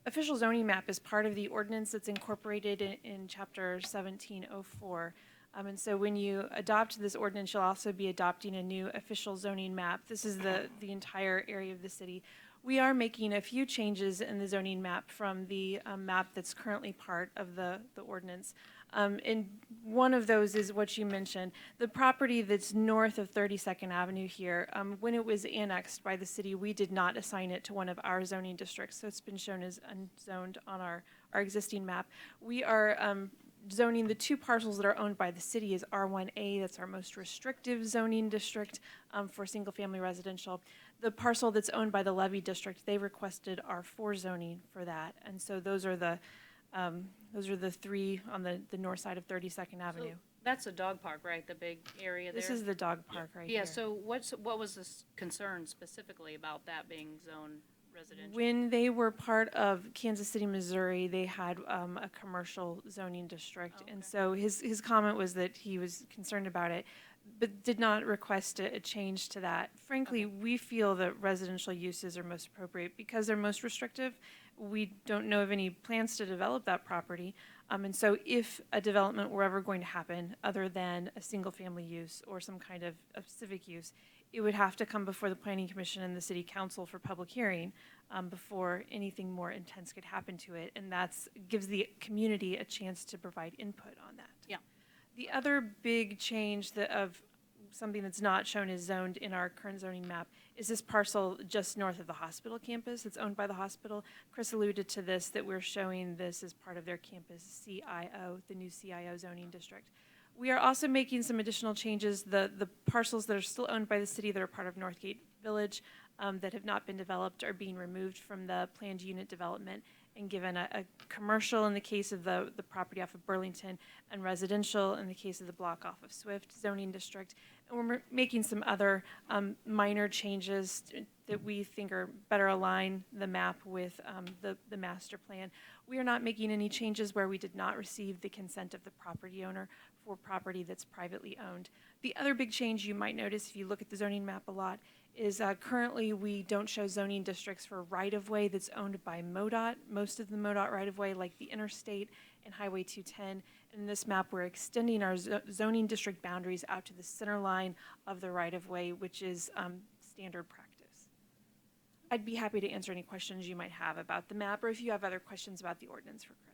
official zoning map is part of the ordinance that's incorporated in Chapter 1704. And so when you adopt this ordinance, you'll also be adopting a new official zoning map. This is the entire area of the city. We are making a few changes in the zoning map from the map that's currently part of the ordinance. And one of those is what you mentioned. The property that's north of 32nd Avenue here, when it was annexed by the city, we did not assign it to one of our zoning districts, so it's been shown as unzoned on our existing map. We are zoning the 2 parcels that are owned by the city as R1A. That's our most restrictive zoning district for single-family residential. The parcel that's owned by the Levy District, they requested R4 zoning for that, and so those are the 3 on the north side of 32nd Avenue. So that's a dog park, right? The big area there? This is the dog park right here. Yeah, so what was this concern specifically about that being zoned residential? When they were part of Kansas City, Missouri, they had a commercial zoning district. Oh, okay. And so his comment was that he was concerned about it. but did not request a change to that. Frankly, we feel that residential uses are most appropriate because they're most restrictive. We don't know of any plans to develop that property. And so if a development were ever going to happen, other than a single-family use or some kind of civic use, it would have to come before the Planning Commission and the City Council for public hearing before anything more intense could happen to it. And that's gives the community a chance to provide input on that. Yeah. The other big change of something that's not shown as zoned in our current zoning map is this parcel just north of the hospital campus. It's owned by the hospital. Chris alluded to this, that we're showing this as part of their campus CIO, the new CIO zoning district. We are also making some additional changes. The parcels that are still owned by the city that are part of Northgate Village that have not been developed are being removed from the planned unit development and given a commercial in the case of the property off of Burlington and residential in the case of the block off of Swift zoning district. And we're making some other minor changes that we think are better align the map with the master plan. We are not making any changes where we did not receive the consent of the property owner for property that's privately owned. The other big change you might notice if you look at the zoning map a lot is currently we don't show zoning districts for right-of-way that's owned by MoDOT. Most of the MoDOT right-of-way, like the interstate and Highway 210. In this map, we're extending our zoning district boundaries out to the center line of the right-of-way, which is standard practice. I'd be happy to answer any questions you might have about the map, or if you have other questions about the ordinance for Chris.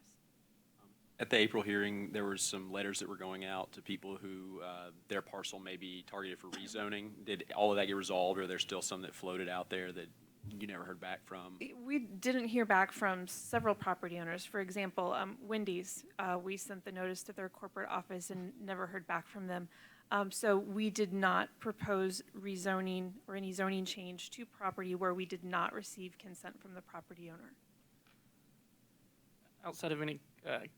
At the April hearing, there were some letters that were going out to people who their parcel may be targeted for rezoning. Did all of that get resolved, or are there still some that floated out there that you never heard back from? We didn't hear back from several property owners. For example, Wendy's, we sent the notice to their corporate office and never heard back from them. So we did not propose rezoning or any zoning change to property where we did not receive consent from the property owner. Outside of any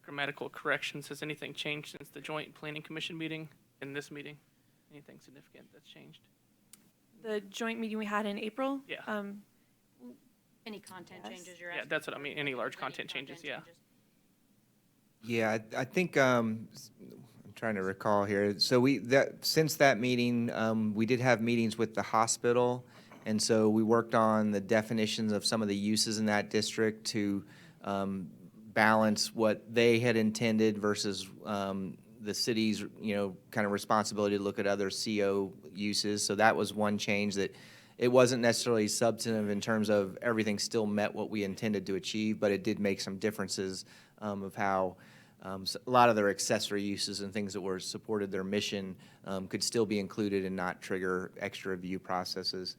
grammatical corrections, has anything changed since the joint planning commission meeting and this meeting? Anything significant that's changed? The joint meeting we had in April? Yeah. Any content changes you're Yeah, asking? that's what I mean, any large content changes, yeah. Yeah, I think, I'm trying to recall here. So since that meeting, we did have meetings with the hospital. And so we worked on the definitions of some of the uses in that district to balance what they had intended versus the city's, kind of responsibility to look at other CO uses. So that was one change, that it wasn't necessarily substantive in terms of everything still met what we intended to achieve, but it did make some differences of how a lot of their accessory uses and things that were supported their mission could still be included and not trigger extra review processes.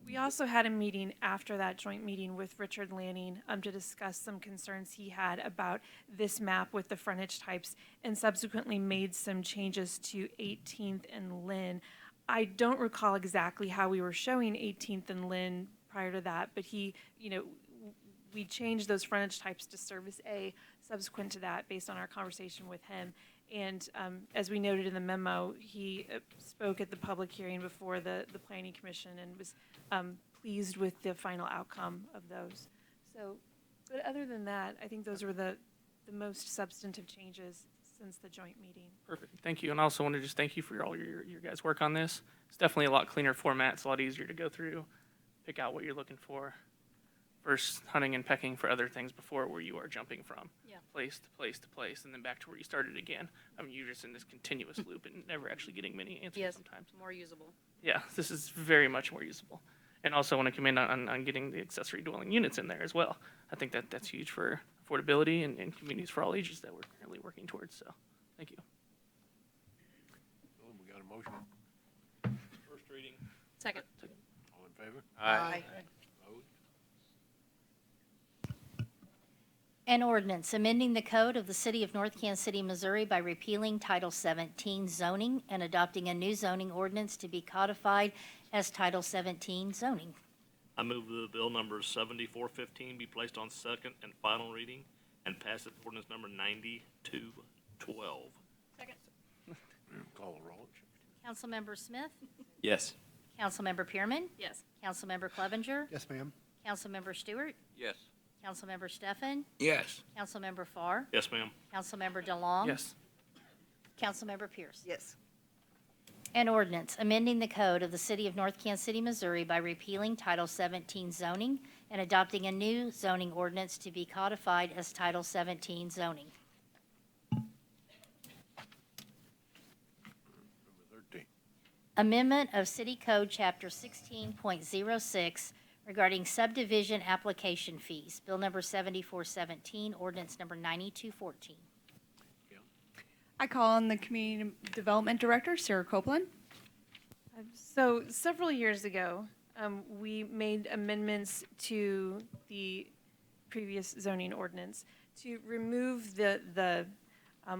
We also had a meeting after that joint meeting with Richard Lanning to discuss some concerns he had about this map with the frontage types, and subsequently made some changes to 18th and Lynn. I don't recall exactly how we were showing 18th and Lynn prior to that, but he, we changed those frontage types to Service A subsequent to that based on our conversation with him. And as we noted in the memo, he spoke at the public hearing before the Planning Commission and was pleased with the final outcome of those. So, but other than that, I think those were the most substantive changes since the joint meeting. Perfect, thank you, and I also want to just thank you for all your guys' work on this. It's definitely a lot cleaner format, it's a lot easier to go through, pick out what you're looking for, versus hunting and pecking for other things before, where you are jumping from place to place to place, and then back to where you started again. I mean, you're just in this continuous loop and never actually getting many answers sometimes. More usable. Yeah, this is very much more usable. And also want to commend on getting the accessory dwelling units in there as well. I think that's huge for affordability and communities for all ages that we're currently working towards, so thank you. Oh, we got a motion. First reading. Second. All in favor? Aye. An ordinance amending the code of the City of North Kansas City, Missouri by repealing Title 17 zoning and adopting a new zoning ordinance to be codified as Title 17 zoning. I move that bill number 7415 be placed on second and final reading and pass it ordinance number 9212. Second. Call the roll. Councilmember Smith? Yes. Councilmember Pearman? Yes. Councilmember Clevenger? Yes, ma'am. Councilmember Stewart? Yes. Councilmember Stefan? Yes. Councilmember Farr? Yes, ma'am. Councilmember DeLong? Yes. Councilmember Pierce? Yes. An ordinance amending the code of the City of North Kansas City, Missouri by repealing Title 17 zoning and adopting a new zoning ordinance to be codified as Title 17 zoning. Amendment of City Code Chapter 16.06 regarding subdivision application fees. Bill number 7417, ordinance number 9214. I call on the Community Development Director, Sarah Copeland. So several years ago, we made amendments to the previous zoning ordinance to remove the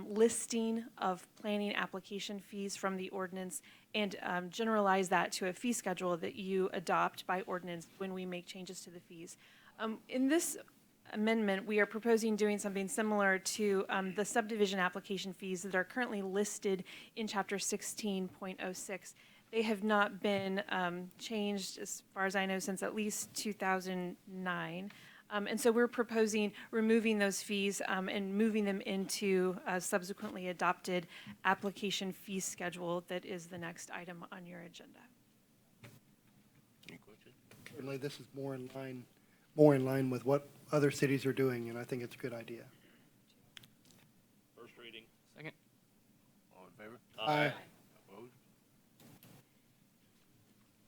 listing of planning application fees from the ordinance and generalize that to a fee schedule that you adopt by ordinance when we make changes to the fees. In this amendment, we are proposing doing something similar to the subdivision application fees that are currently listed in Chapter 16.06. They have not been changed, as far as I know, since at least 2009. And so we're proposing removing those fees and moving them into a subsequently adopted application fee schedule that is the next item on your agenda. Certainly, this is more in line with what other cities are doing, and I think it's a good idea. First reading. Second. All in favor? Aye. Opposed?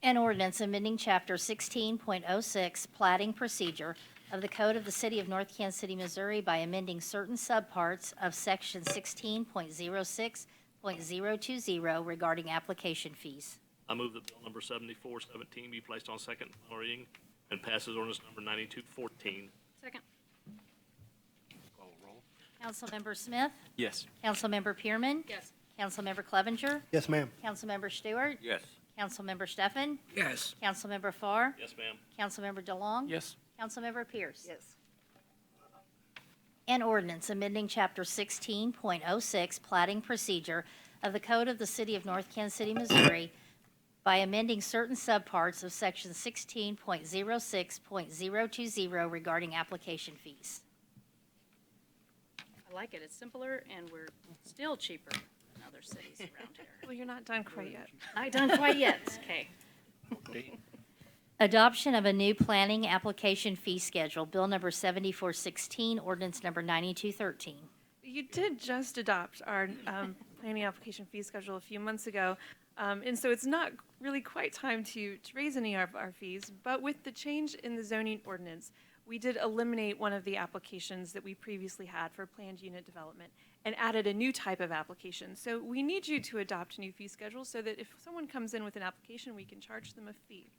An ordinance amending Chapter 16.06 plating procedure of the Code of the City of North Kansas City, Missouri by amending certain subparts of Section 16.06.020 regarding application fees. I move that bill number 7417 be placed on second and final reading and passes ordinance number 9214. Second. Call the roll. Councilmember Smith? Yes. Councilmember Pearman? Yes. Councilmember Clevenger? Yes, ma'am. Councilmember Stewart? Yes. Councilmember Steffen? Yes. Councilmember Farr? Yes, ma'am. Councilmember DeLong? Yes. Councilmember Pierce? Yes. An ordinance amending Chapter 16.06 plating procedure of the Code of the City of North Kansas City, Missouri by amending certain subparts of Section 16.06.020 regarding application fees. I like it. It's simpler and we're still cheaper than other cities around here. Well, you're not done quite yet. Not done quite yet. Okay. Adoption of a new planning application fee schedule, Bill number 7416, ordinance number 9213. You did just adopt our planning application fee schedule a few months ago, and so it's not really quite time to raise any of our fees, but with the change in the zoning ordinance, we did eliminate one of the applications that we previously had for planned unit development and added a new type of application. So we need you to adopt a new fee schedule so that if someone comes in with an application, we can charge them a fee.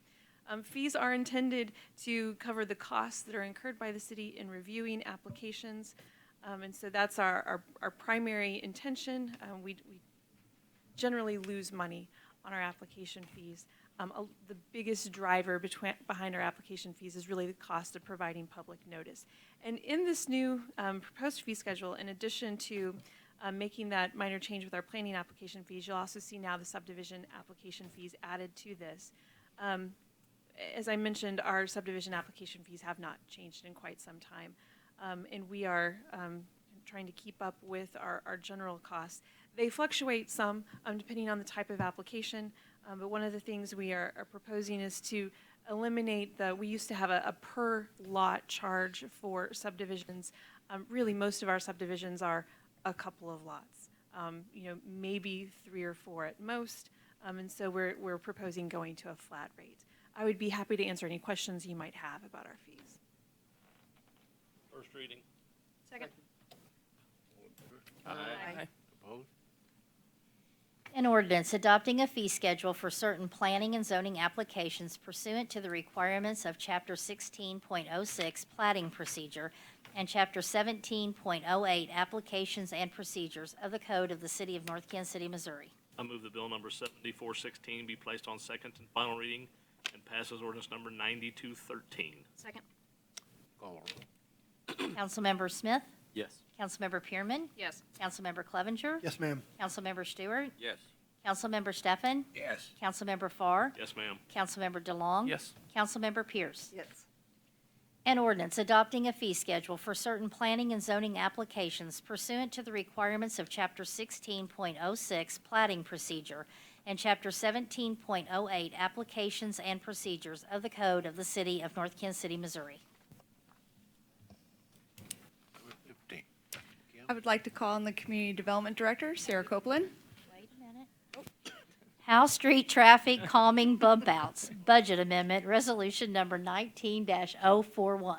Fees are intended to cover the costs that are incurred by the city in reviewing applications, and so that's our primary intention. We generally lose money on our application fees. The biggest driver behind our application fees is really the cost of providing public notice. And in this new proposed fee schedule, in addition to making that minor change with our planning application fees, you'll also see now the subdivision application fees added to this. As I mentioned, our subdivision application fees have not changed in quite some time, and we are trying to keep up with our general costs. They fluctuate some depending on the type of application, but one of the things we are proposing is to eliminate we used to have a per lot charge for subdivisions. Really, most of our subdivisions are a couple of lots, maybe 3 or 4 at most, and so we're proposing going to a flat rate. I would be happy to answer any questions you might have about our fees. First reading. Second. Aye. Opposed? An ordinance adopting a fee schedule for certain planning and zoning applications pursuant to the requirements of Chapter 16.06 plating procedure and Chapter 17.08 applications and procedures of the Code of the City of North Kansas City, Missouri. I move that bill number 7416 be placed on second and final reading and passes ordinance number 9213. Second. Call the roll. Councilmember Smith? Yes. Councilmember Pearman? Yes. Councilmember Clevenger? Yes, ma'am. Councilmember Stewart? Yes. Councilmember Steffen? Yes. Councilmember Farr? Yes, ma'am. Councilmember DeLong? Yes. Councilmember Pierce? Yes. An ordinance adopting a fee schedule for certain planning and zoning applications pursuant to the requirements of Chapter 16.06 plating procedure and Chapter 17.08, Applications and Procedures of the Code of the City of North Kansas City, Missouri. I would like to call on the Community Development Director, Sarah Copeland. Wait a minute. House Street Traffic Calming Bump Outs, Budget Amendment, Resolution Number 19-041.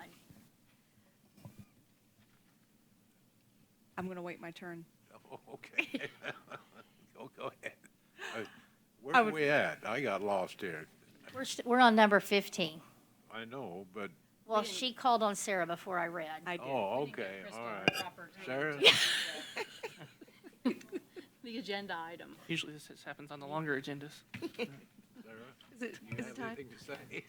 I'm going to wait my turn. Oh, okay. Go ahead. I Where are would- we at? I got lost here. We're on number 15. I know, but, Well, she called on Sarah before I read. oh, okay, all right. Sarah? The agenda item. Usually this happens on the longer agendas. Is it, You is have it time? anything to say?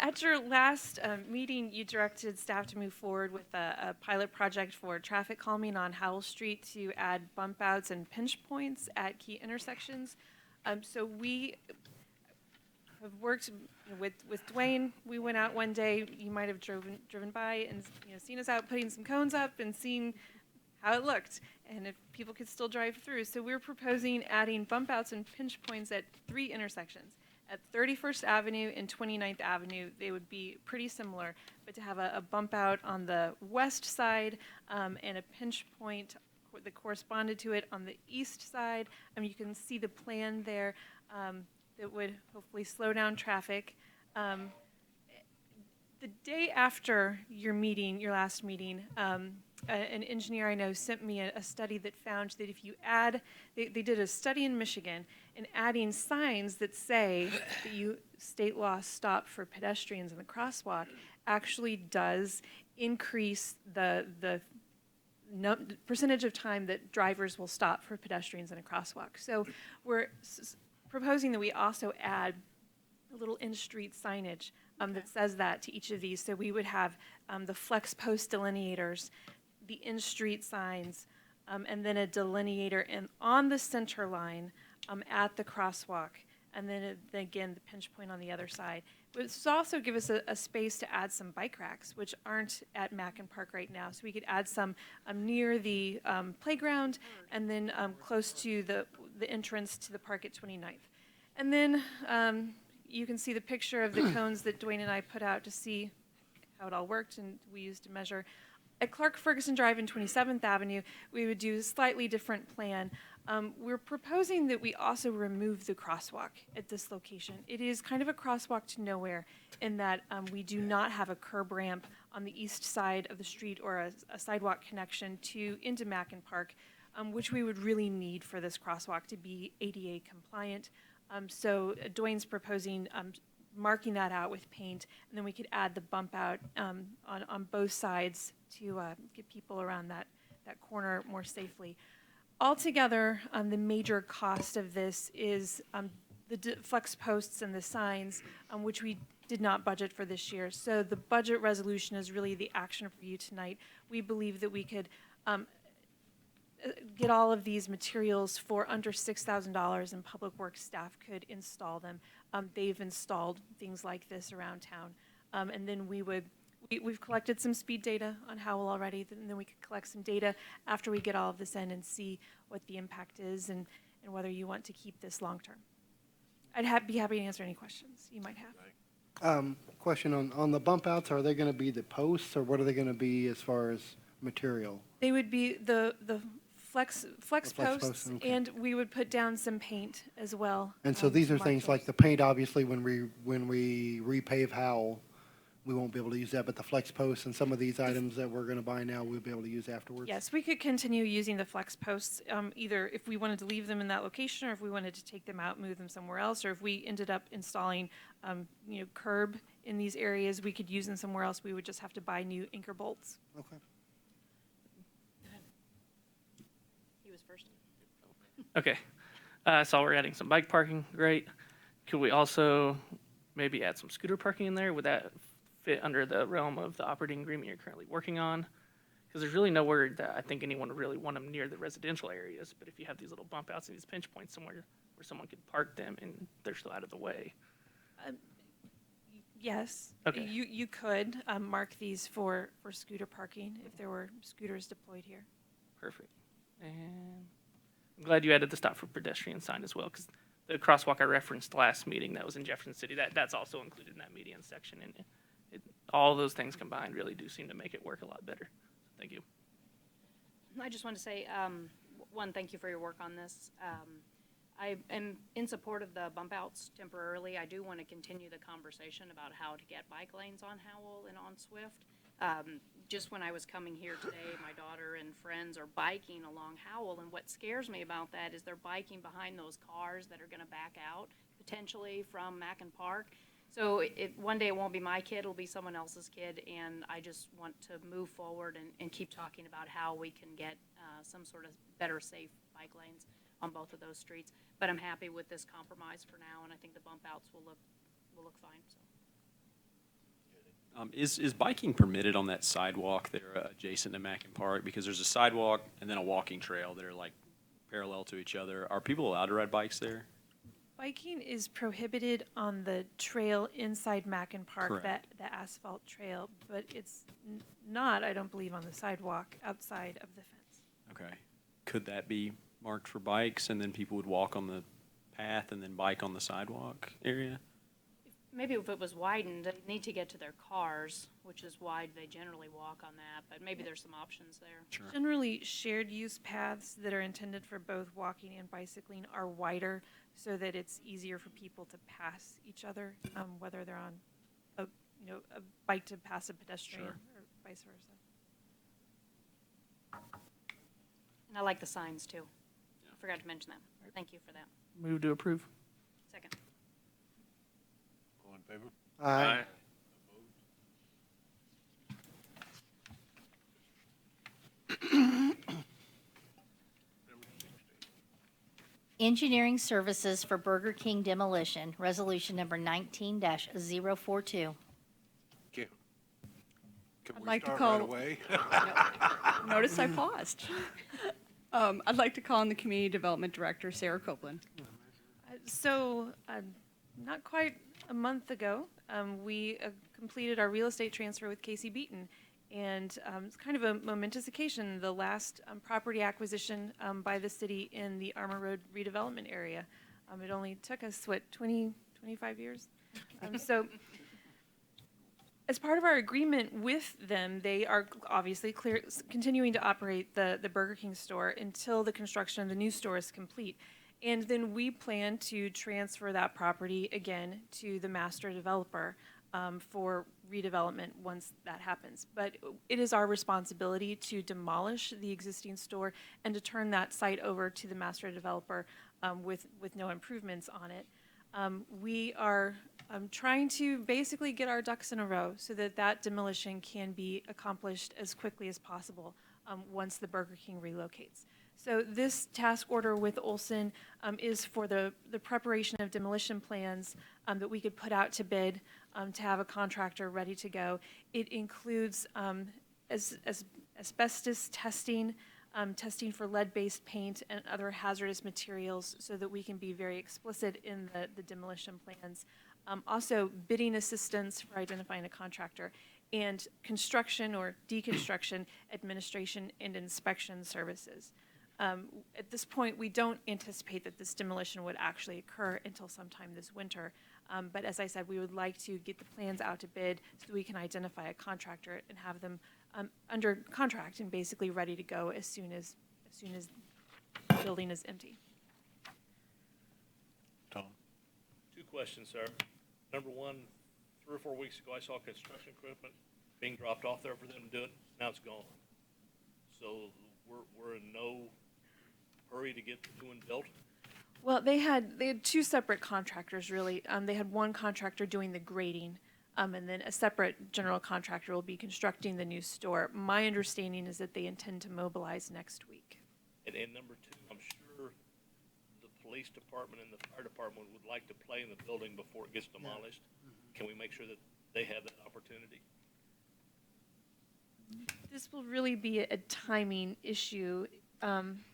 At your last meeting, you directed staff to move forward with a pilot project for traffic calming on Howell Street to add bump outs and pinch points at key intersections. So we have worked with Dwayne. We went out one day. You might have driven by and seen us out putting some cones up and seen how it looked, and if people could still drive through. So we're proposing adding bump outs and pinch points at 3 intersections. At 31st Avenue and 29th Avenue, they would be pretty similar, but to have a bump out on the west side and a pinch point that corresponded to it on the east side. You can see the plan there that would hopefully slow down traffic. The day after your meeting, your last meeting, an engineer I know sent me a study that found that if you add, they did a study in Michigan, and adding signs that say that state law stop for pedestrians in the crosswalk actually does increase the percentage of time that drivers will stop for pedestrians in a crosswalk. So we're proposing that we also add a little in-street signage that says that to each of these. So we would have the flex post delineators, the in-street signs, and then a delineator on the center line at the crosswalk, and then again the pinch point on the other side. But this would also give us a space to add some bike racks, which aren't at Mackin Park right now. So we could add some near the playground, and then close to the entrance to the park at 29th. And then you can see the picture of the cones that Dwayne and I put out to see how it all worked, and we used to measure. At Clark Ferguson Drive and 27th Avenue, we would do a slightly different plan. We're proposing that we also remove the crosswalk at this location. It is kind of a crosswalk to nowhere in that we do not have a curb ramp on the east side of the street or a sidewalk connection into Mackin Park, which we would really need for this crosswalk to be ADA compliant. So Dwayne's proposing marking that out with paint, and then we could add the bump out on both sides to get people around that corner more safely. Altogether, the major cost of this is the flex posts and the signs, which we did not budget for this year. So the budget resolution is really the action for you tonight. We believe that we could get all of these materials for under $6,000, and Public Works staff could install them. They've installed things like this around town. And then we've collected some speed data on Howell already, and then we could collect some data after we get all of this in and see what the impact is and whether you want to keep this long-term. I'd be happy to answer any questions you might have. Question on the bump outs, are they going to be the posts, or what are they going to be as far as material? They would be the flex flex posts, posts, okay. and we would put down some paint as well. And so these are some things like markers. the paint, obviously, when we repave Howell, we won't be able to use that, but the flex posts and some of these items that we're going to buy now, we'll be able to use afterwards? Yes, we could continue using the flex posts, either if we wanted to leave them in that location, or if we wanted to take them out, move them somewhere else, or if we ended up installing, curb in these areas, we could use them somewhere else. We would just have to buy new anchor bolts. Okay. He was first. Okay, so we're adding some bike parking, great. Could we also maybe add some scooter parking in there? Would that fit under the realm of the operating agreement you're currently working on? Because there's really nowhere that I think anyone would really want them near the residential areas, but if you have these little bump outs and these pinch points somewhere where someone could park them and they're still out of the way. Yes. Okay. You could mark these for scooter parking if there were scooters deployed here. Perfect. And I'm glad you added the stop for pedestrian sign as well, because the crosswalk I referenced last meeting that was in Jefferson City, that's also included in that median section. And all those things combined really do seem to make it work a lot better. Thank you. I just want to say, one, thank you for your work on this. I am in support of the bump outs temporarily. I do want to continue the conversation about how to get bike lanes on Howell and on Swift. Just when I was coming here today, my daughter and friends are biking along Howell, and what scares me about that is they're biking behind those cars that are going to back out potentially from Mackin Park. So one day it won't be my kid, it'll be someone else's kid, and I just want to move forward and keep talking about how we can get some sort of better, safe bike lanes on both of those streets. But I'm happy with this compromise for now, and I think the bump outs will look fine. So. Is biking permitted on that sidewalk there adjacent to Mackin Park? Because there's a sidewalk and then a walking trail that are like parallel to each other. Are people allowed to ride bikes there? Biking is prohibited on the trail inside Mackin Park, Correct. the asphalt trail, but it's not, I don't believe, on the sidewalk outside of the fence. Okay. Could that be marked for bikes and then people would walk on the path and then bike on the sidewalk area? Maybe if it was widened, they need to get to their cars, which is why they generally walk on that, but maybe there's some options there. Sure. Generally, shared use paths that are intended for both walking and bicycling are wider so that it's easier for people to pass each other, whether they're on a bike to pass a pedestrian Sure. or vice versa. And I like the signs too. I forgot to mention that. Thank you for that. Move to approve. Second. All in favor? Aye. Engineering services for Burger King demolition, resolution number 19-042. Can I'd we like to start call- right away? Notice I paused. I'd like to call on the Community Development Director, Sarah Copeland. Not quite a month ago, we completed our real estate transfer with Casey Beaton. And it's kind of a momentous occasion, the last property acquisition by the city in the Armour Road redevelopment area. It only took us, 25 years? So as part of our agreement with them, they are obviously continuing to operate the Burger King store until the construction of the new store is complete. And then we plan to transfer that property again to the master developer for redevelopment once that happens. But it is our responsibility to demolish the existing store and to turn that site over to the master developer with no improvements on it. We are trying to basically get our ducks in a row so that that demolition can be accomplished as quickly as possible once the Burger King relocates. So this task order with Olson is for the preparation of demolition plans that we could put out to bid to have a contractor ready to go. It includes asbestos testing, testing for lead-based paint and other hazardous materials so that we can be very explicit in the demolition plans. Also, bidding assistance for identifying a contractor, and construction or deconstruction administration and inspection services. At this point, we don't anticipate that this demolition would actually occur until sometime this winter. But as I said, we would like to get the plans out to bid so that we can identify a contractor and have them under contract and basically ready to go as soon as the building is empty. Tom? Two questions, sir. Number one, 3 or 4 weeks ago, I saw construction equipment being dropped off there for them to do it. Now it's gone. So we're in no hurry to get the new one built. Well, they had two separate contractors, really. They had one contractor doing the grading, and then a separate general contractor will be constructing the new store. My understanding is that they intend to mobilize next week. And number two, I'm sure the police department and the fire department would like to play in the building before it gets demolished. Can we make sure that they have that opportunity? This will really be a timing issue.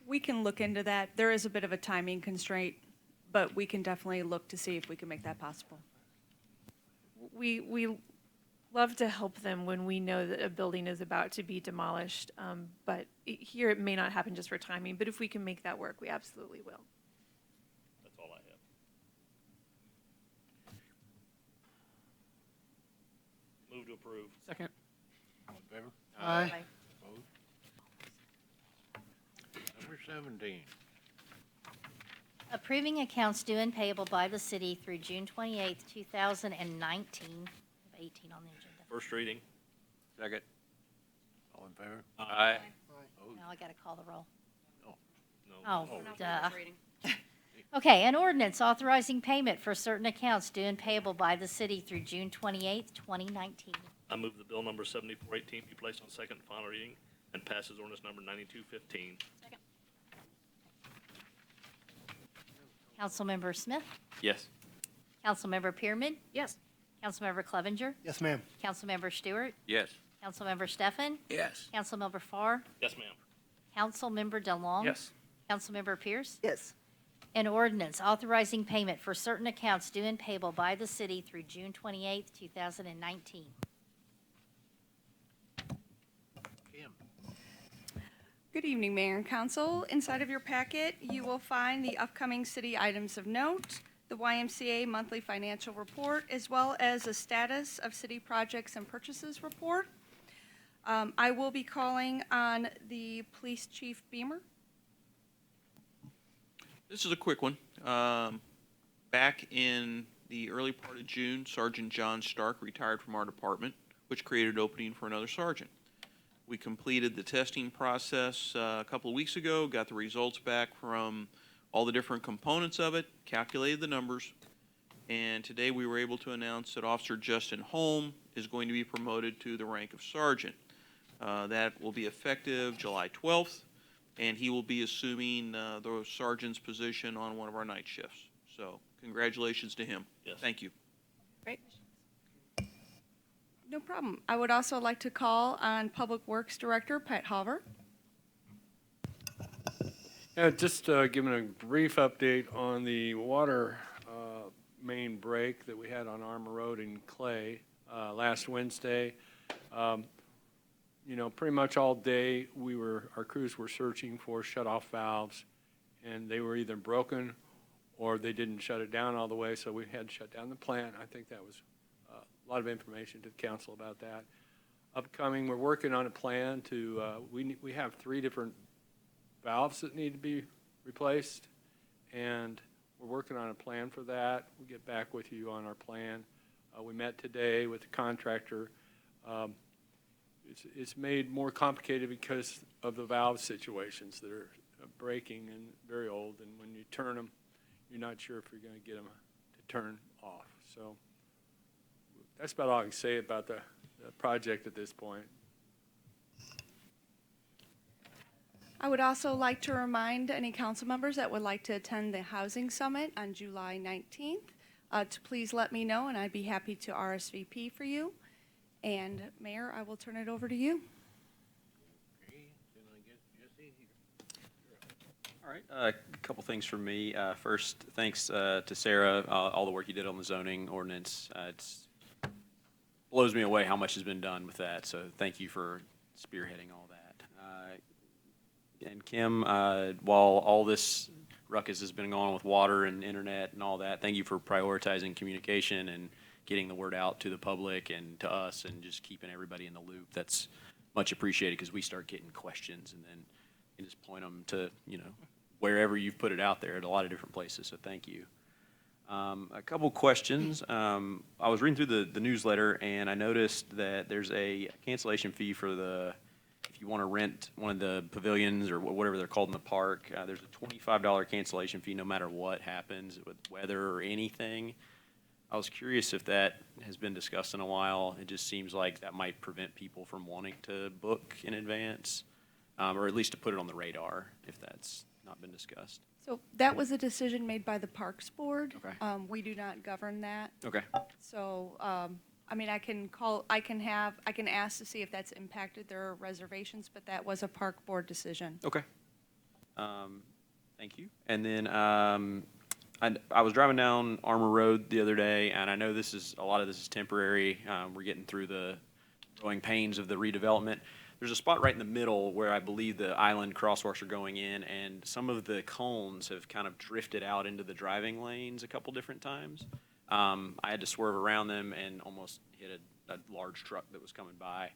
We can look into that. There is a bit of a timing constraint, but we can definitely look to see if we can make that possible. We love to help them when we know that a building is about to be demolished, but here it may not happen just for timing, but if we can make that work, we absolutely will. That's all I have. Move to approve. Second. All in favor? Aye. Opposed? Number 17. Approving accounts due and payable by the city through June 28th, 2019. We have 18 on the agenda. First reading. Second. All in favor? Aye. Opposed? Now I got to call the roll. No. Oh, We're not duh. first reading. Okay, an ordinance authorizing payment for certain accounts due and payable by the city through June 28th, 2019. I move the bill number 7418 be placed on second and final reading and passes ordinance number 9215. Councilmember Smith? Yes. Councilmember Pearman? Yes. Councilmember Clevenger? Yes, ma'am. Councilmember Stewart? Yes. Councilmember Stefan? Yes. Councilmember Farr? Yes, ma'am. Councilmember DeLong? Yes. Councilmember Pierce? Yes. An ordinance authorizing payment for certain accounts due and payable by the city through June 28th, 2019. Kim? Good evening, Mayor and Council. Inside of your packet, you will find the upcoming city items of note, the YMCA monthly financial report, as well as a status of city projects and purchases report. I will be calling on the Police Chief Beamer. This is a quick one. Back in the early part of June, Sergeant John Stark retired from our department, which created an opening for another sergeant. We completed the testing process a couple of weeks ago, got the results back from all the different components of it, calculated the numbers, and today we were able to announce that Officer Justin Holm is going to be promoted to the rank of sergeant. That will be effective July 12th. And he will be assuming the sergeant's position on one of our night shifts. So congratulations to him. Yes. Thank you. Great. No problem. I would also like to call on Public Works Director Pat Hauber. Yeah, just giving a brief update on the water main break that we had on Armour Road in Clay last Wednesday. You know, pretty much all day our crews were searching for shut-off valves, and they were either broken or they didn't shut it down all the way, so we had to shut down the plant. I think that was a lot of information to the council about that. Upcoming, we're working on a plan to, we have 3 different valves that need to be replaced, and we're working on a plan for that. We'll get back with you on our plan. We met today with the contractor. It's made more complicated because of the valve situations that are breaking and very old, and when you turn them, you're not sure if you're going to get them to turn off. So that's about all I can say about the project at this point. I would also like to remind any council members that would like to attend the Housing Summit on July 19th to please let me know, and I'd be happy to RSVP for you. And Mayor, I will turn it over to you. Okay, then I guess Jesse, All right, a couple things from me. First, thanks to Sarah, all the work you did on the zoning ordinance. It blows me away how much has been done with that, so thank you for spearheading all that. And Kim, while all this ruckus has been going on with water and internet and all that, thank you for prioritizing communication and getting the word out to the public and to us and just keeping everybody in the loop. That's much appreciated because we start getting questions and then you just point them to, you know, wherever you've put it out there at a lot of different places, so thank you. A couple questions. I was reading through the newsletter and I noticed that there's a cancellation fee for if you want to rent one of the pavilions or whatever they're called in the park. There's a $25 cancellation fee no matter what happens with weather or anything. I was curious if that has been discussed in a while. It just seems like that might prevent people from wanting to book in advance, or at least to put it on the radar if that's not been discussed. So that was a decision made by the Parks Board. Okay. We do not govern that. Okay. So, I mean, I can ask to see if that's impacted their reservations, but that was a Park Board decision. Okay. Thank you. And then I was driving down Armour Road the other day, and I know a lot of this is temporary. We're getting through the growing pains of the redevelopment. There's a spot right in the middle where I believe the island crosswalks are going in, and some of the cones have kind of drifted out into the driving lanes a couple different times. I had to swerve around them and almost hit a large truck that was coming by.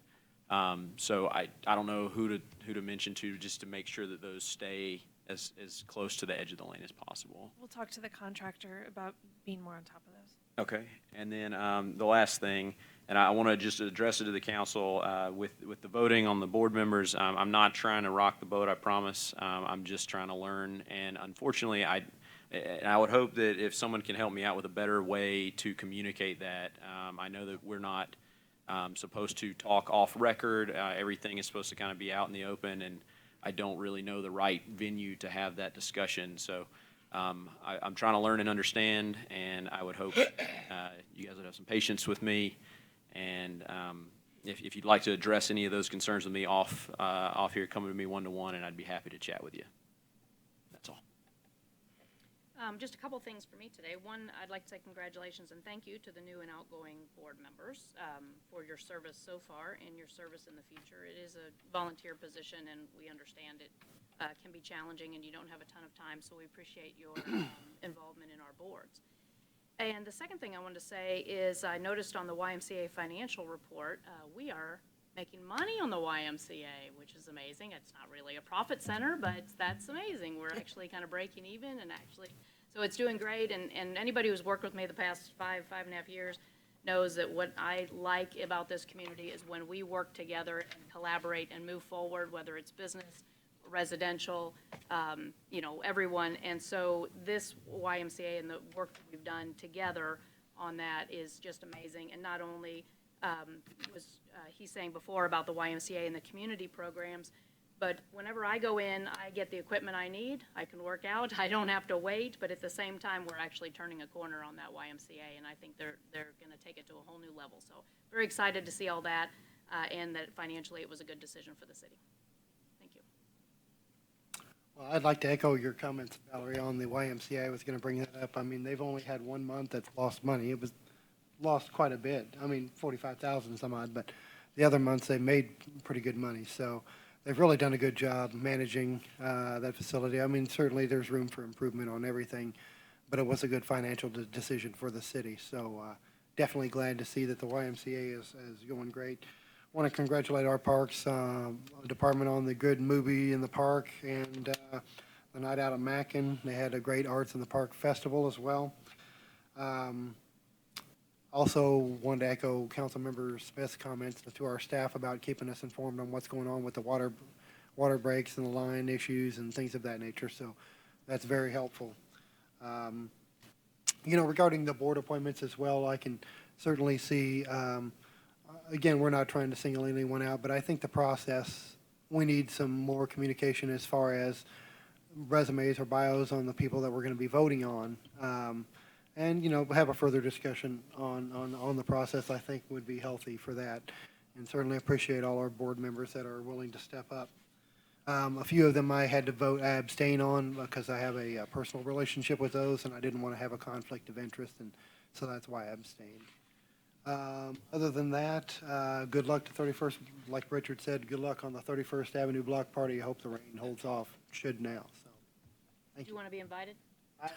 So I don't know who to mention to, just to make sure that those stay as close to the edge of the lane as possible. We'll talk to the contractor about being more on top of those. Okay, and then the last thing, and I want to just address it to the council, with the voting on the board members, I'm not trying to rock the boat, I promise. I'm just trying to learn, and unfortunately, I would hope that if someone can help me out with a better way to communicate that. I know that we're not supposed to talk off record. Everything is supposed to kind of be out in the open, and I don't really know the right venue to have that discussion. So I'm trying to learn and understand, and I would hope you guys would have some patience with me. And if you'd like to address any of those concerns with me off here, come to me one-to-one, and I'd be happy to chat with you. That's all. Just a couple things for me today. One, I'd like to say congratulations and thank you to the new and outgoing board members for your service so far and your service in the future. It is a volunteer position, and we understand it can be challenging and you don't have a ton of time, so we appreciate your involvement in our boards. And the second thing I wanted to say is I noticed on the YMCA financial report, we are making money on the YMCA, which is amazing. It's not really a profit center, but that's amazing. We're actually kind of breaking even, and actually, so it's doing great. And anybody who's worked with me the past five and a half years knows that what I like about this community is when we work together and collaborate and move forward, whether it's business, residential, everyone. And so this YMCA and the work that we've done together on that is just amazing. And not only was he's saying before about the YMCA and the community programs, but whenever I go in, I get the equipment I need. I can work out. I don't have to wait. But at the same time, we're actually turning a corner on that YMCA, and I think they're going to take it to a whole new level. So very excited to see all that, and that financially it was a good decision for the city. Thank you. Well, I'd like to echo your comments, Valerie, on the YMCA. I was going to bring that up. I mean, they've only had 1 month that's lost money. It was lost quite a bit. I mean, 45,000 some odd, but the other months they made pretty good money. So they've really done a good job managing that facility. I mean, certainly there's room for improvement on everything, but it was a good financial decision for the city. So definitely glad to see that the YMCA is going great. I want to congratulate our parks department on the good movie in the park and the night out at Mackin. They had a great Arts in the Park festival as well. Also wanted to echo Councilmember Smith's comments to our staff about keeping us informed on what's going on with the water breaks and the line issues and things of that nature. So that's very helpful. Regarding the board appointments as well, I can certainly see, again, we're not trying to single anyone out, but I think the process, we need some more communication as far as resumes or bios on the people that we're going to be voting on. And, have a further discussion on the process, I think would be healthy for that. And certainly appreciate all our board members that are willing to step up. A few of them I had to abstain on because I have a personal relationship with those and I didn't want to have a conflict of interest, and so that's why I abstained. Other than that, good luck to 31st, like Richard said, good luck on the 31st Avenue Block Party. I hope the rain holds off, should now, so. Thank Do you want to be invited?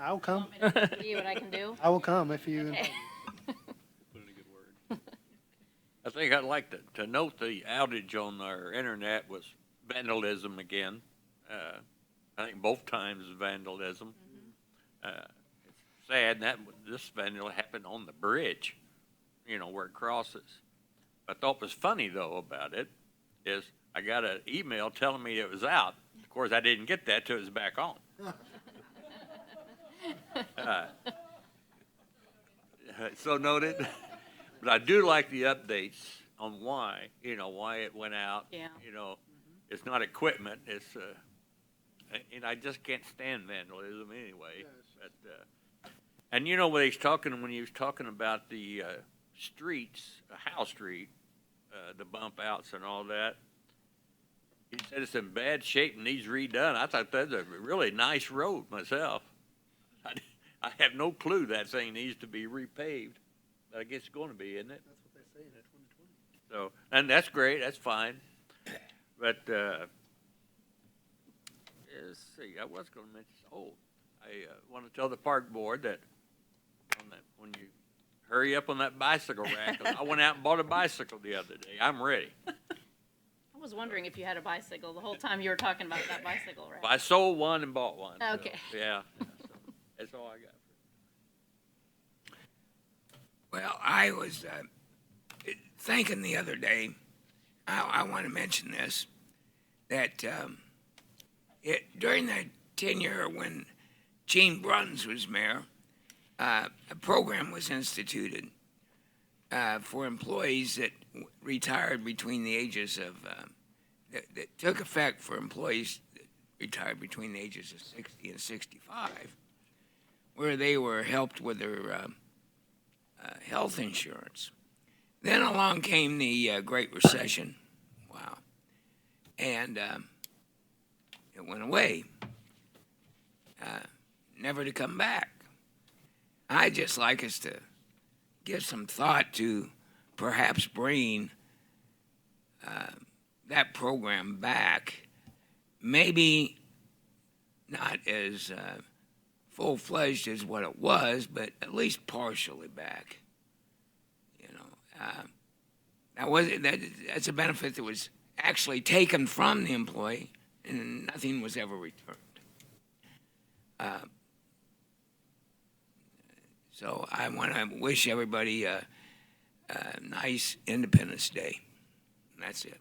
I'll come. Want me to see what I can do? I will come if you. Okay. Put in a good word. I think I'd like to note the outage on our internet was vandalism again. I think both times vandalism. It's sad that this vandalism happened on the bridge, where it crosses. I thought was funny though about it is I got an email telling me it was out. Of course, I didn't get that till it was back on. So noted. But I do like the updates on why it went out. Yeah. It's not equipment. It's, and I just can't stand vandalism anyway. But, and when he was talking about the streets, House Street, the bump outs and all that, he said it's in bad shape and needs redone. I thought that's a really nice road myself. I have no clue that thing needs to be repaved. I guess it's going to be, isn't it? That's what they say in 2020. So, and that's great. That's fine. But let's see. I was going to mention. I want to tell the park board that when you hurry up on that bicycle rack. I went out and bought a bicycle the other day. I'm ready. I was wondering if you had a bicycle the whole time you were talking about that bicycle, right? I sold one and bought one. so, Okay. Yeah. That's all I got. Well, I was thinking the other day, I want to mention this, that during the tenure when Gene Bruns was mayor, a program was instituted for employees that retired between the ages of, that took effect for employees that retired between the ages of 60 and 65, where they were helped with their health insurance. Then along came the Great Recession. Wow. And it went away, never to come back. I'd just like us to give some thought to perhaps bringing that program back, maybe not as full-fledged as what it was, but at least partially back. You know, that's a benefit that was actually taken from the employee, and nothing was ever returned. So I want to wish everybody a nice Independence Day. And that's it.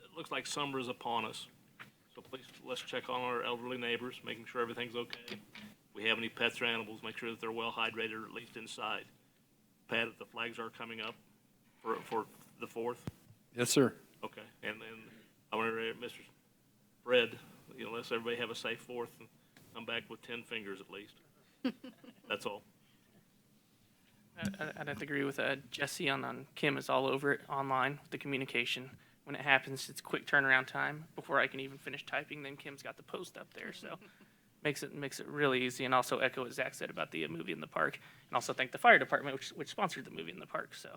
It looks like summer is upon us, so please, let's check on our elderly neighbors, making sure everything's okay. If we have any pets or animals, make sure that they're well hydrated, or at least inside. Pat, the flags are coming up for the 4th? Yes, sir. Okay, and I want to, Mr. Fred, you know, let's everybody have a safe 4th and come back with 10 fingers at least. That's all. I'd have to agree with Jesse on Kim is all over it online with the communication. When it happens, it's quick turnaround time. Before I can even finish typing, then Kim's got the post up there. So makes it really easy. And also echo what Zach said about the movie in the park, and also thank the fire department, which sponsored the movie in the park. So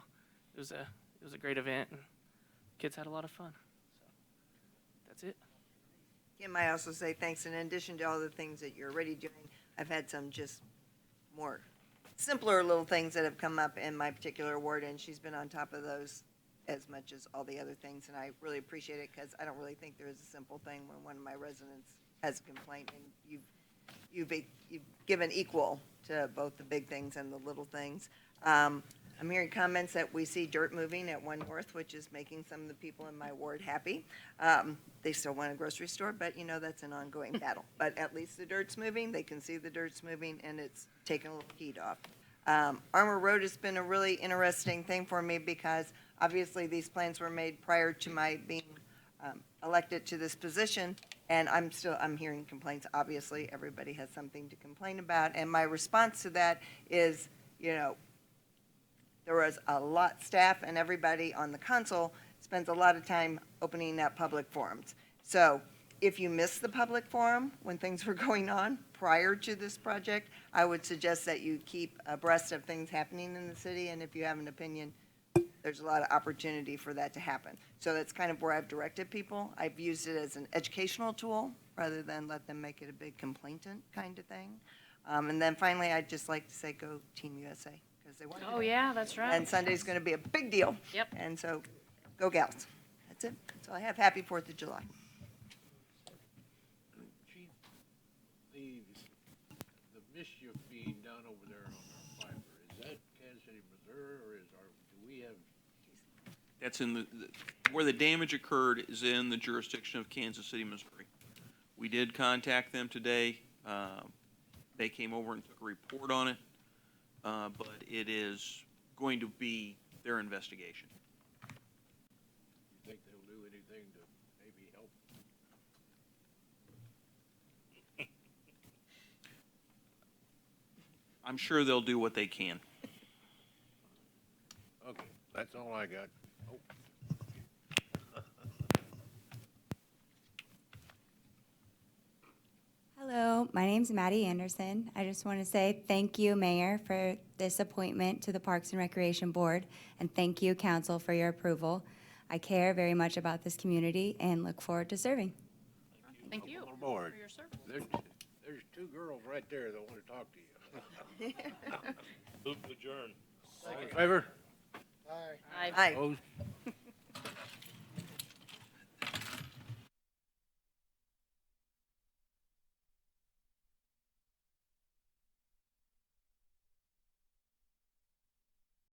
it was a great event, and kids had a lot of fun. So that's it. Kim, I also say thanks. In addition to all the things that you're already doing, I've had some just more simpler little things that have come up in my particular ward, and she's been on top of those as much as all the other things, and I really appreciate it, because I don't really think there is a simple thing when one of my residents has a complaint, and you've given equal to both the big things and the little things. I'm hearing comments that we see dirt moving at 1 North, which is making some of the people in my ward happy. They still want a grocery store, but you know that's an ongoing battle. But at least the dirt's moving, they can see the dirt's moving, and it's taken a little heat off. Armour Road has been a really interesting thing for me, because obviously these plans were made prior to my being elected to this position, and I'm hearing complaints. Obviously, everybody has something to complain about, and my response to that is, you know, there was a lot, staff and everybody on the council spends a lot of time opening up public forums. So if you missed the public forum when things were going on prior to this project, I would suggest that you keep abreast of things happening in the city, and if you have an opinion, there's a lot of opportunity for that to happen. So that's kind of where I've directed people. I've used it as an educational tool rather than let them make it a big complainant kind of thing. And then finally, I'd just like to say go Team USA, because they won. Oh, yeah, that's right. And Sunday's going to be a big deal. Yep. And so go Gals. That's it. That's all I have. Happy 4th of July. Chief, the mischief being done over there on our fiber, is that Kansas City, Missouri, or do we have? That's in where the damage occurred is in the jurisdiction of Kansas City, Missouri. We did contact them today. They came over and took a report on it, but it is going to be their investigation. You think they'll do anything to maybe help? I'm sure they'll do what they can. Okay, that's all I got. Oh. Hello, my name's Maddie Anderson. I just want to say thank you, Mayor, for this appointment to the Parks and Recreation Board, and thank you, Council, for your approval. I care very much about this community and look forward to serving. Thank you Board. for your service. There's two girls right there that want to talk to you. Move to adjourn. All in favor? Aye. Aye. Opposed?